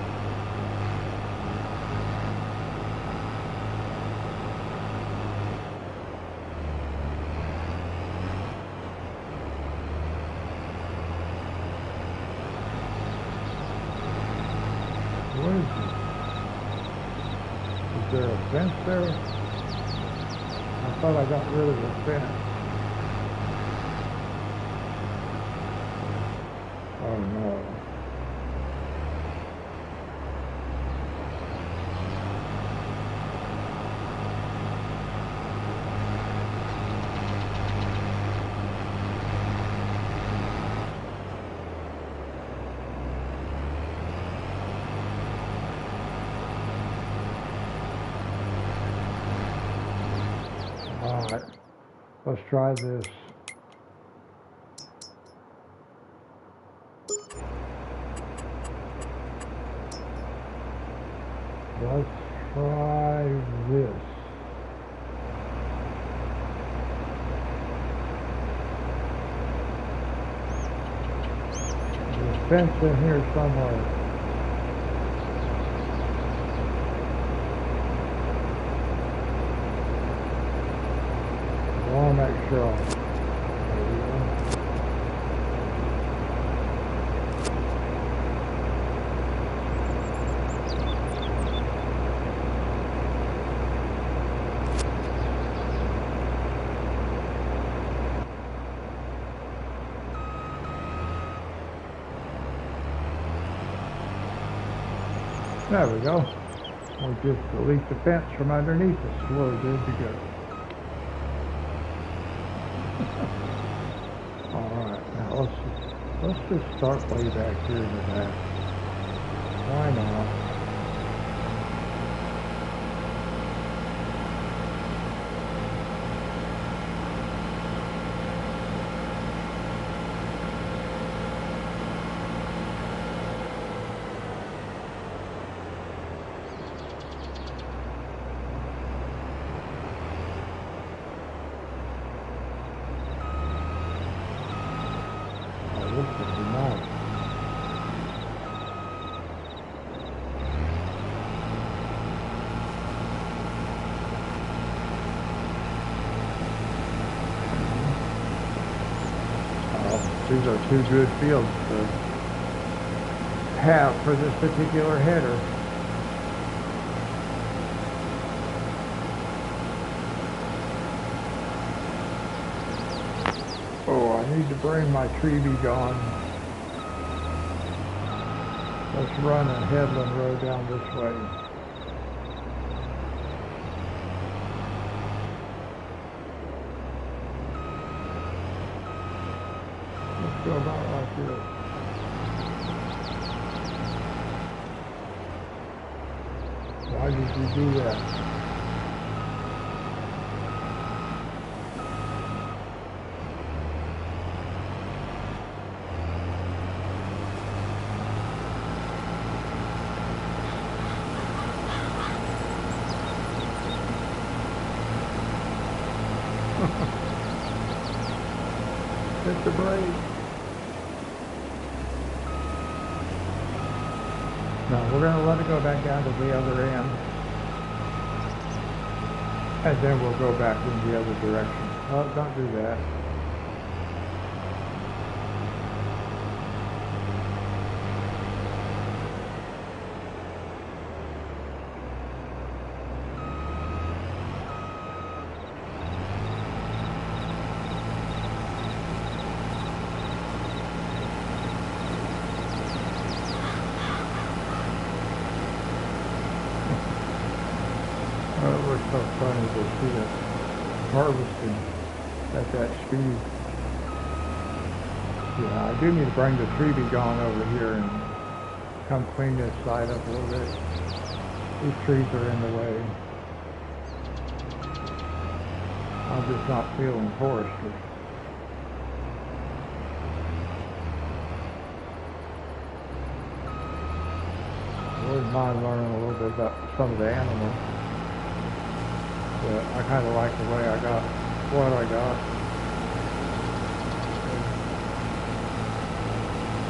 What is it? Is there a fence there? I thought I got rid of the fence. Oh no. Alright, let's try this. Let's try this. There's a fence in here somewhere. I want to make sure. There we go. We'll just delete the fence from underneath us. We're good to go. Alright, now let's just start way back here in the back. Why not? These are two good fields to have for this particular header. Oh, I need to bring my Hillibee on. Let's run a headland road down this way. Go about like this. Why did you do that? Hit the brake. No, we're going to let it go back down to the other end. And then we'll go back in the other direction. Oh, don't do that. Oh, it was so funny to see it harvesting at that speed. Yeah, I do need to bring the Hillibee on over here and come clean this side up a little bit. These trees are in the way. I'm just not feeling forestry. I wouldn't mind learning a little bit about some of the animals. But I kind of like the way I got what I got.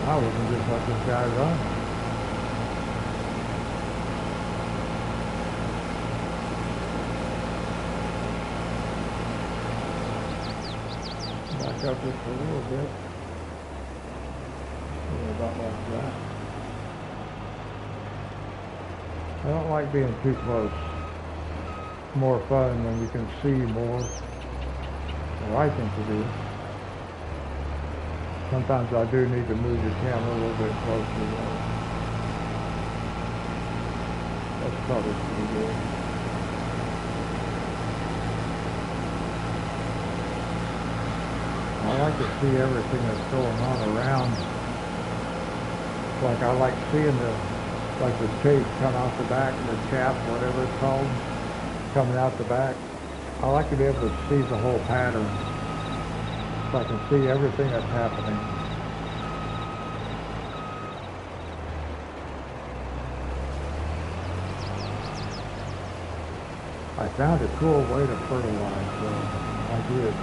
I wouldn't just let this guy run. Back up just a little bit. Yeah, about like that. I don't like being too close. More fun when you can see more, or I think it is. Sometimes I do need to move the camera a little bit closer though. That's probably pretty good. I like to see everything that's going on around. Like I like seeing the tape come out the back, the cap, whatever it's called, coming out the back. I like to be able to see the whole pattern, so I can see everything that's happening. I found a cool way to fertilize, so I did.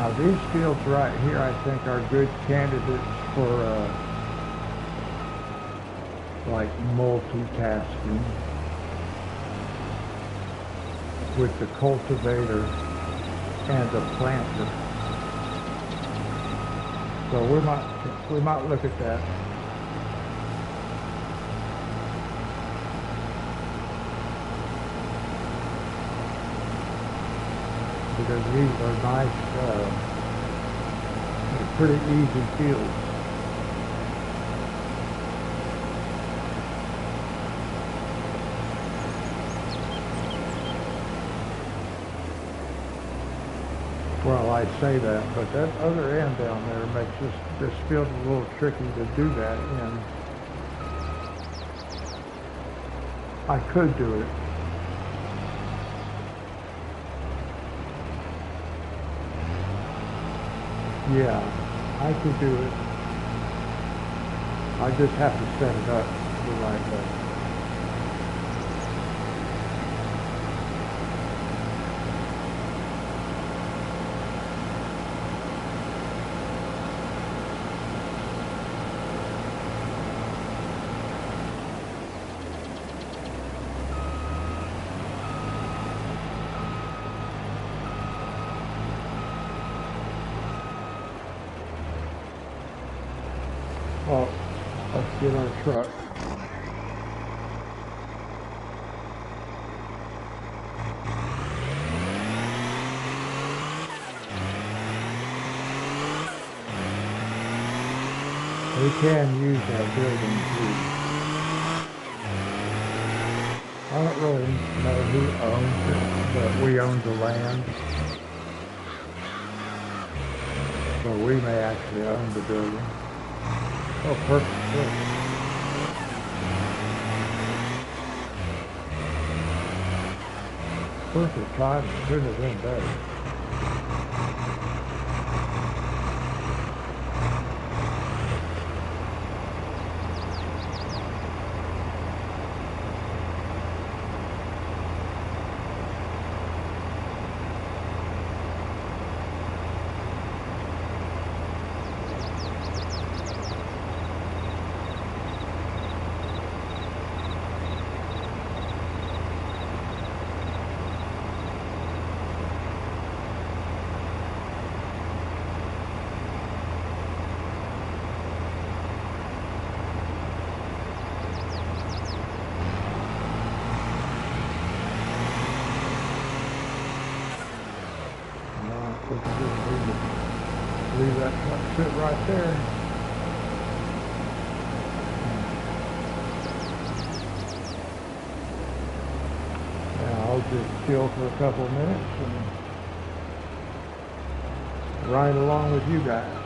Now these fields right here, I think, are good candidates for like multitasking with the cultivator and the planter. So we might look at that. Because these are nice, pretty easy fields. Well, I say that, but that other end down there makes this field a little tricky to do that in. I could do it. Yeah, I could do it. I just have to set it up the right way. Well, let's get our truck. We can use that building too. I don't really know who owns it, but we own the land. So we may actually own the building. Oh, perfect. Good. Perfect timing. Couldn't have been better. We can just leave that truck sit right there. Now I'll just chill for a couple of minutes and ride along with you guys.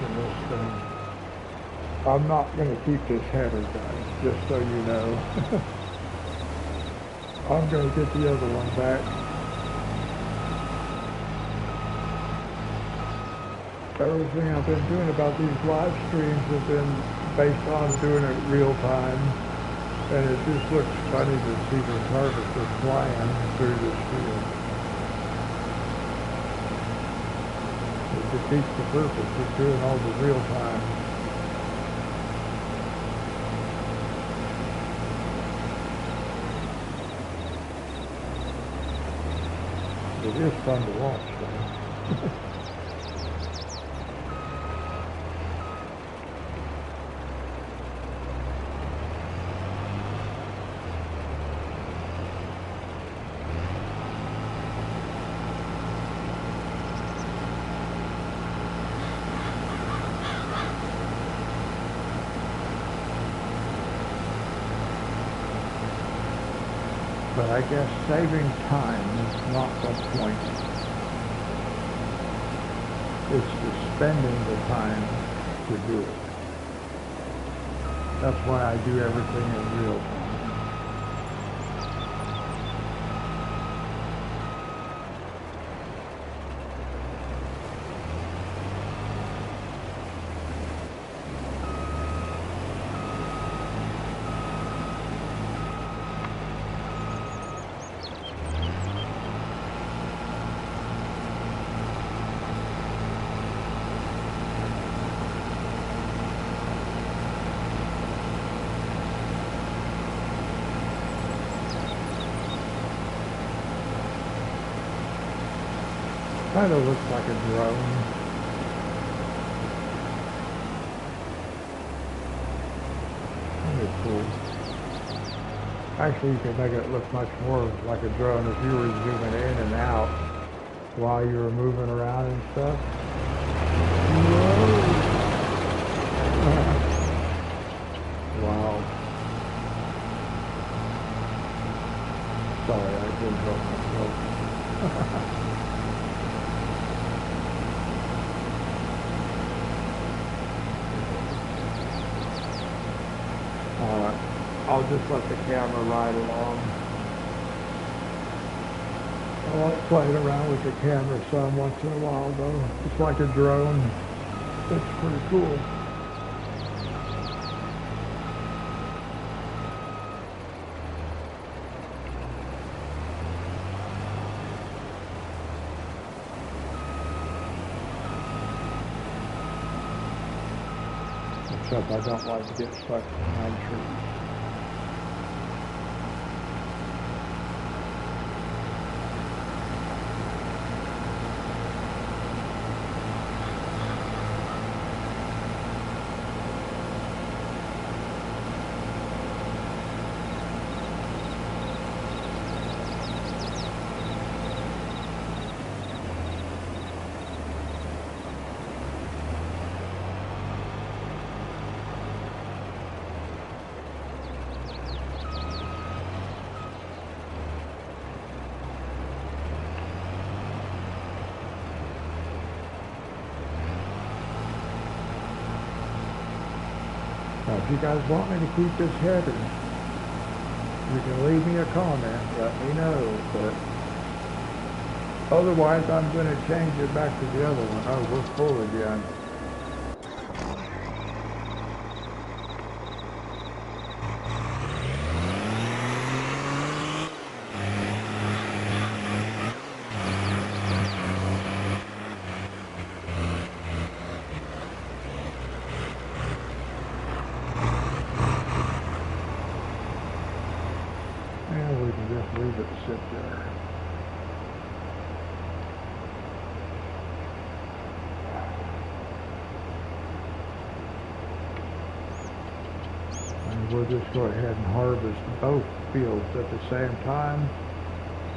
in this thing. I'm not going to keep this header, guys, just so you know. I'm going to get the other one back. Everything I've been doing about these live streams has been based on doing it real time. And it just looks funny to see the harvester flying through this field. It defeats the purpose of doing all the real time. It is fun to watch, though. But I guess saving time is not the point. It's the spending the time to do it. That's why I do everything in real time. Kind of looks like a drone. Kind of cool. Actually, you can make it look much more like a drone if you were zooming in and out while you were moving around and stuff. Whoa. Wow. Sorry, I didn't help myself. I'll just let the camera ride along. I like playing around with the camera some once in a while, though. It's like a drone. It's pretty cool. Except I don't like to get stuck behind trees. Now, if you guys want me to keep this header, you can leave me a comment, let me know, but otherwise I'm going to change it back to the other one. Oh, we're full again. And we can just leave it sit there. And we'll just go ahead and harvest both fields at the same time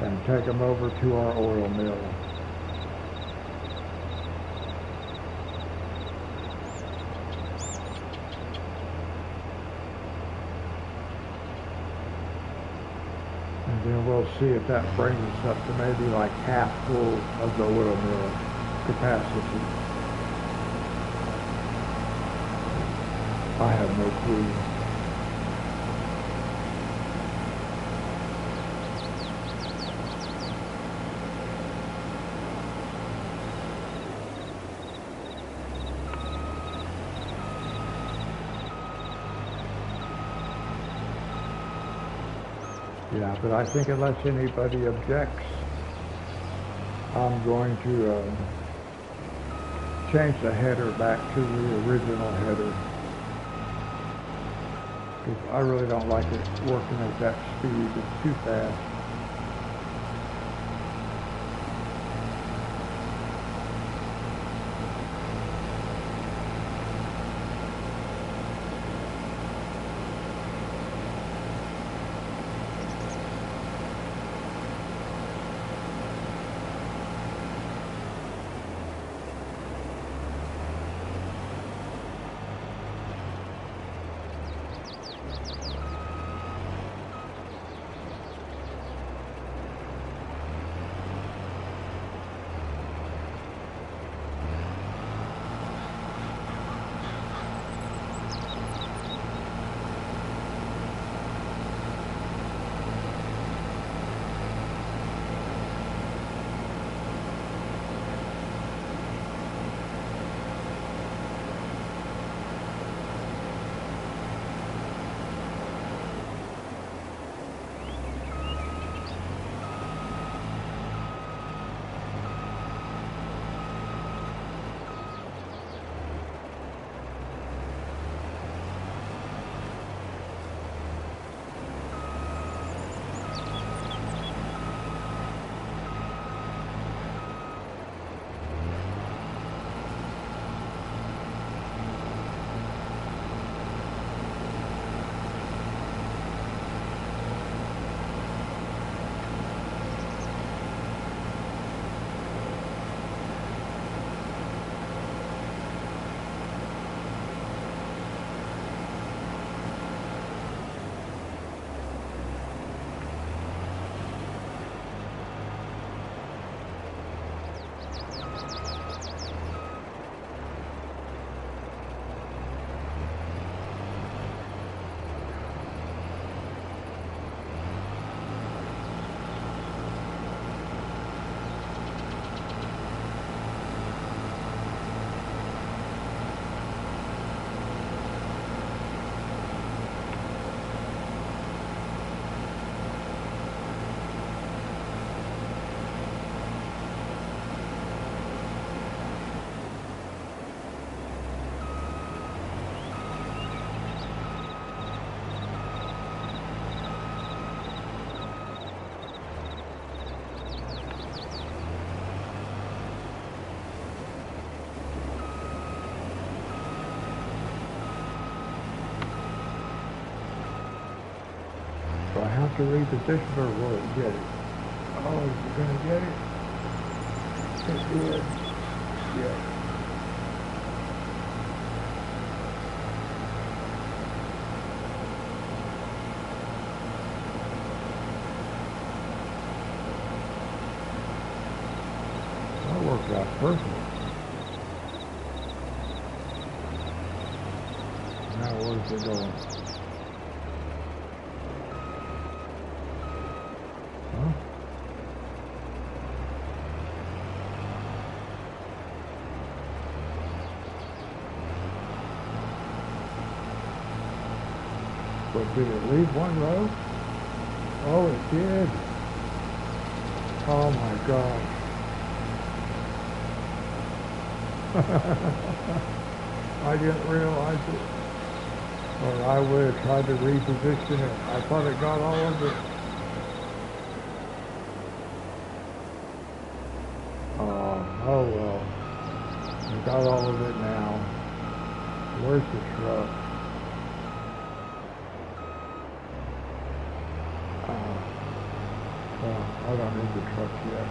and take them over to our oil mill. And then we'll see if that brings us up to maybe like half full of the oil mill capacity. I have no clue. Yeah, but I think unless anybody objects, I'm going to change the header back to the original header. Because I really don't like it working at that speed. It's too fast. Do I have to reposition or will it get it? Oh, is it going to get it? It did. Yeah. That worked out perfect. Now where's it going? Huh? But did it leave one row? Oh, it did. Oh my gosh. I didn't realize it. Or I would have tried to reposition it. I thought it got all of it. Oh well. I got all of it now. Where's the truck? Well, I don't need the truck yet.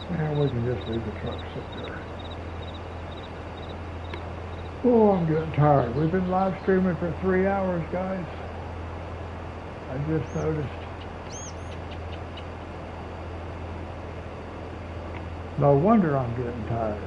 And we can just leave the truck sit there. Oh, I'm getting tired. We've been live streaming for 3 hours, guys. I just noticed. No wonder I'm getting tired.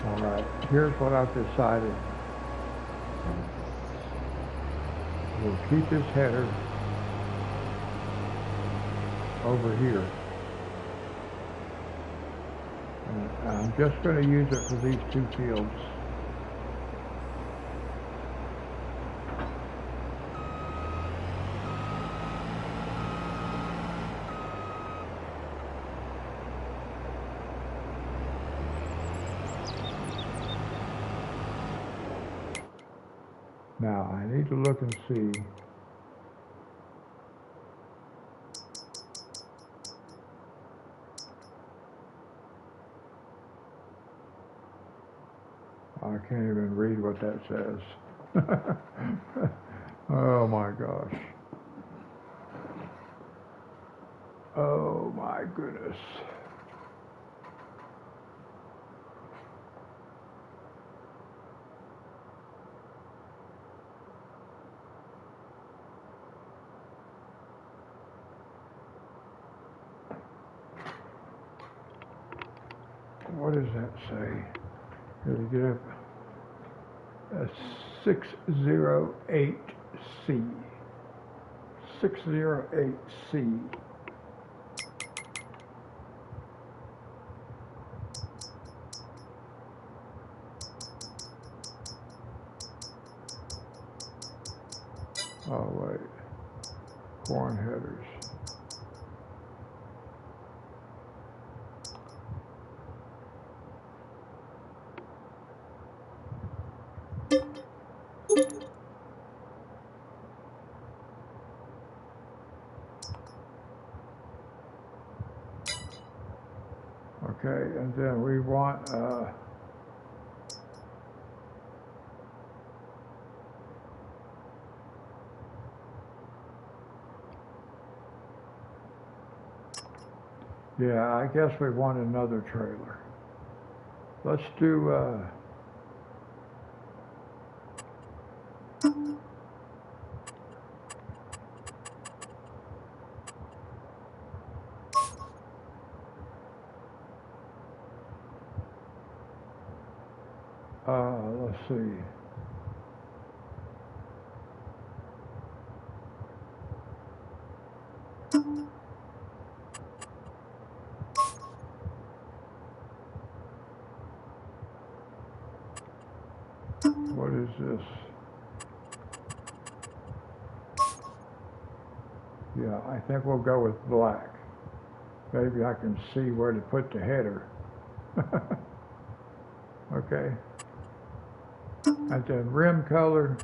All right, here's what I've decided. We'll keep this header over here. And I'm just going to use it for these two fields. Now I need to look and see. I can't even read what that says. Oh my gosh. Oh my goodness. What does that say? Here we get a 608C. 608C. Oh wait, corn headers. Okay, and then we want yeah, I guess we want another trailer. Let's do let's see. What is this? Yeah, I think we'll go with black. Maybe I can see where to put the header. Okay. And then rim color.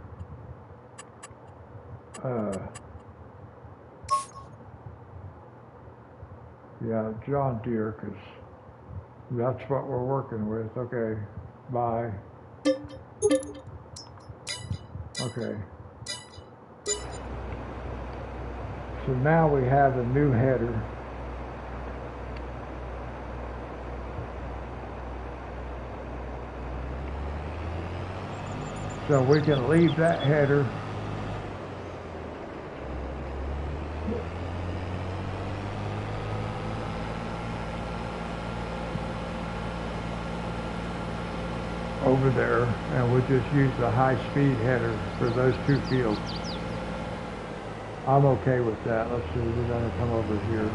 Yeah, John Deere, because that's what we're working with. Okay, bye. Okay. So now we have a new header. So we can leave that header. Over there, and we'll just use the high-speed header for those two fields. I'm okay with that. Let's see, we're going to come over here.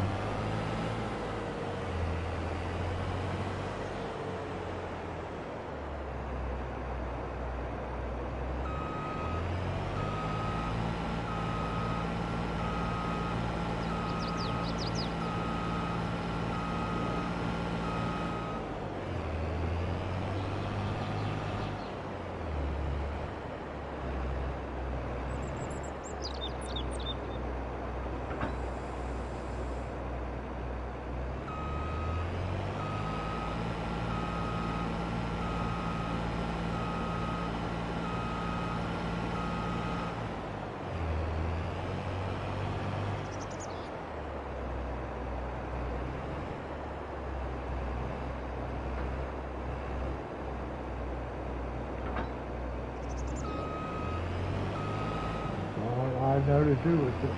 I know to do with it.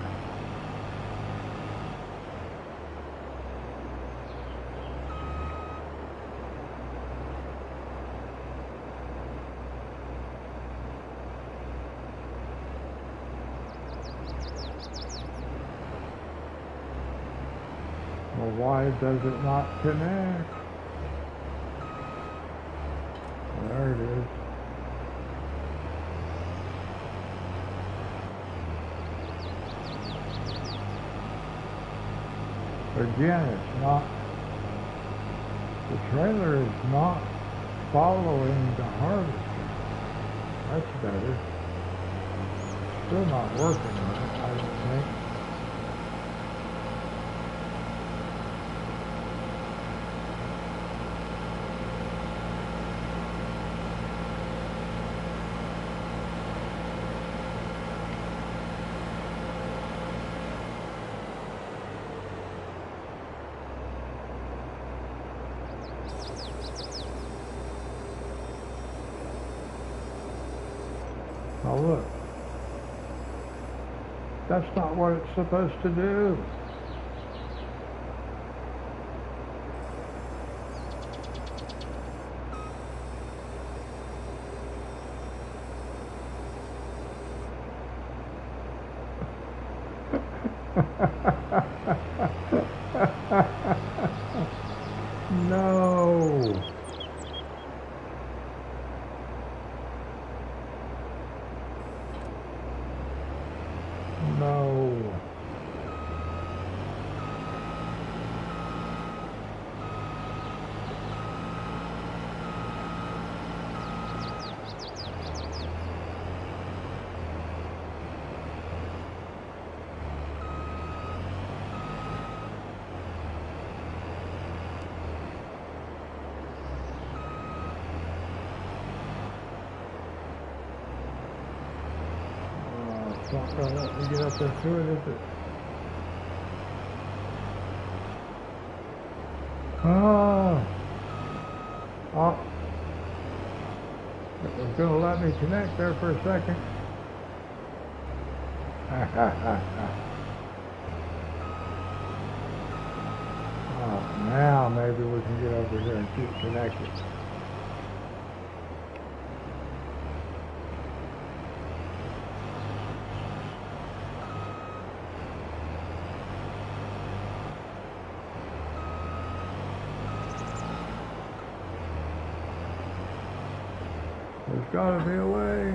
Well, why does it not connect? There it is. Again, it's not, the trailer is not following the harvester. That's better. Still not working right, I don't think. Oh look, that's not what it's supposed to do. No. No. It's not going to let me get up there to it, is it? Oh. Oh. It was going to let me connect there for a second. Oh, now maybe we can get over here and keep connected. There's got to be a way.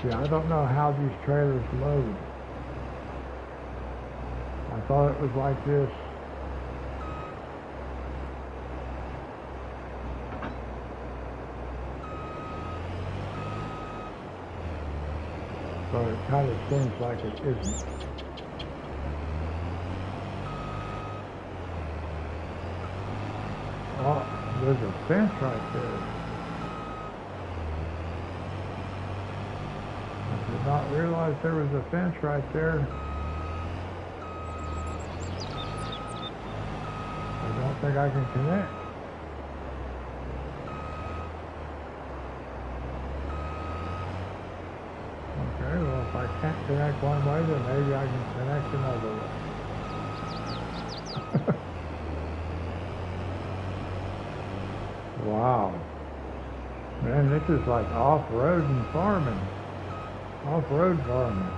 See, I don't know how these trailers load. I thought it was like this. But it kind of seems like it isn't. Oh, there's a fence right there. I did not realize there was a fence right there. I don't think I can connect. Okay, well if I can't connect one way, then maybe I can connect another way. Wow. Man, this is like off-road and farming. Off-road farming.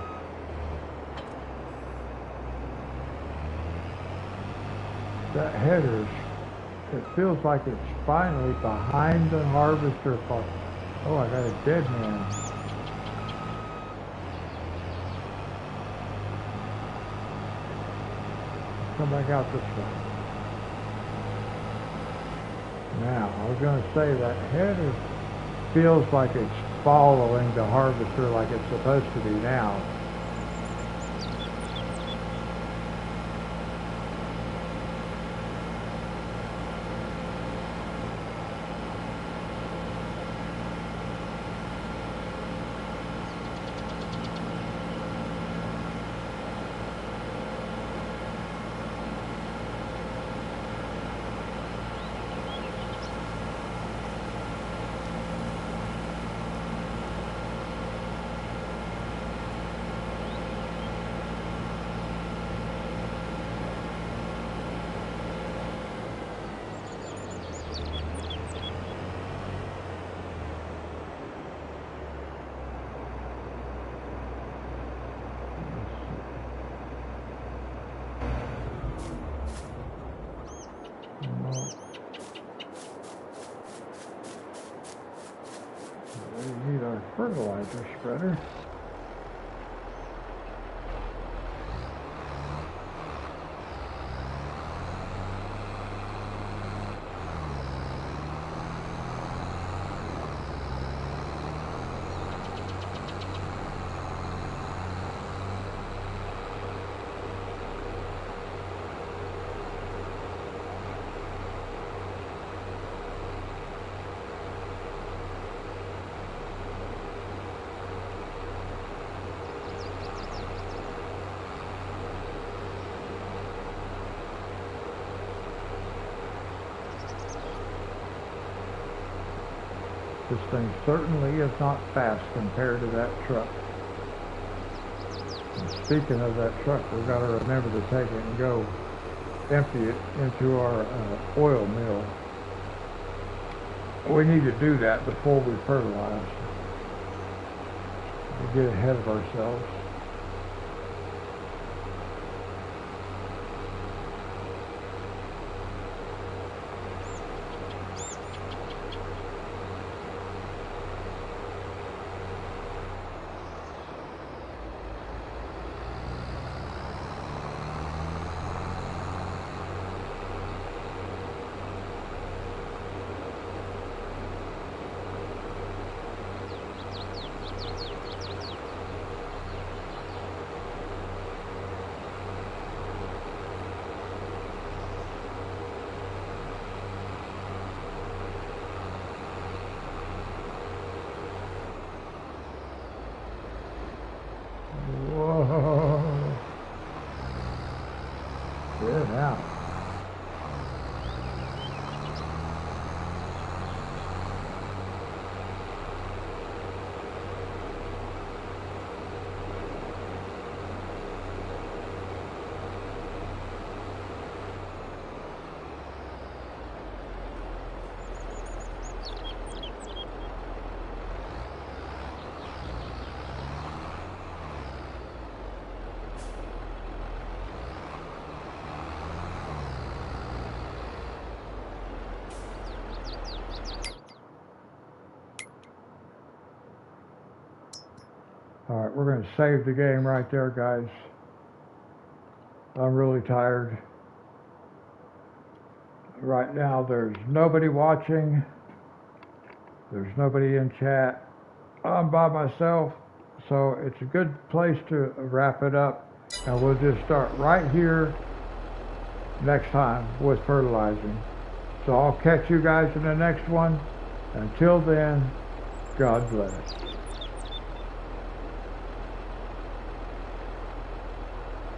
That header, it feels like it's finally behind the harvester part. Oh, I got a dead man. Come back out this way. Now, I was going to say that header feels like it's following the harvester like it's supposed to be now. We need our fertilizer spreader. This thing certainly is not fast compared to that truck. And speaking of that truck, we've got to remember to take it and go empty it into our oil mill. We need to do that before we fertilize. We get ahead of ourselves. Whoa. Get out. All right, we're going to save the game right there, guys. I'm really tired. Right now, there's nobody watching. There's nobody in chat. I'm by myself, so it's a good place to wrap it up. And we'll just start right here next time with fertilizing. So I'll catch you guys in the next one. Until then, God bless.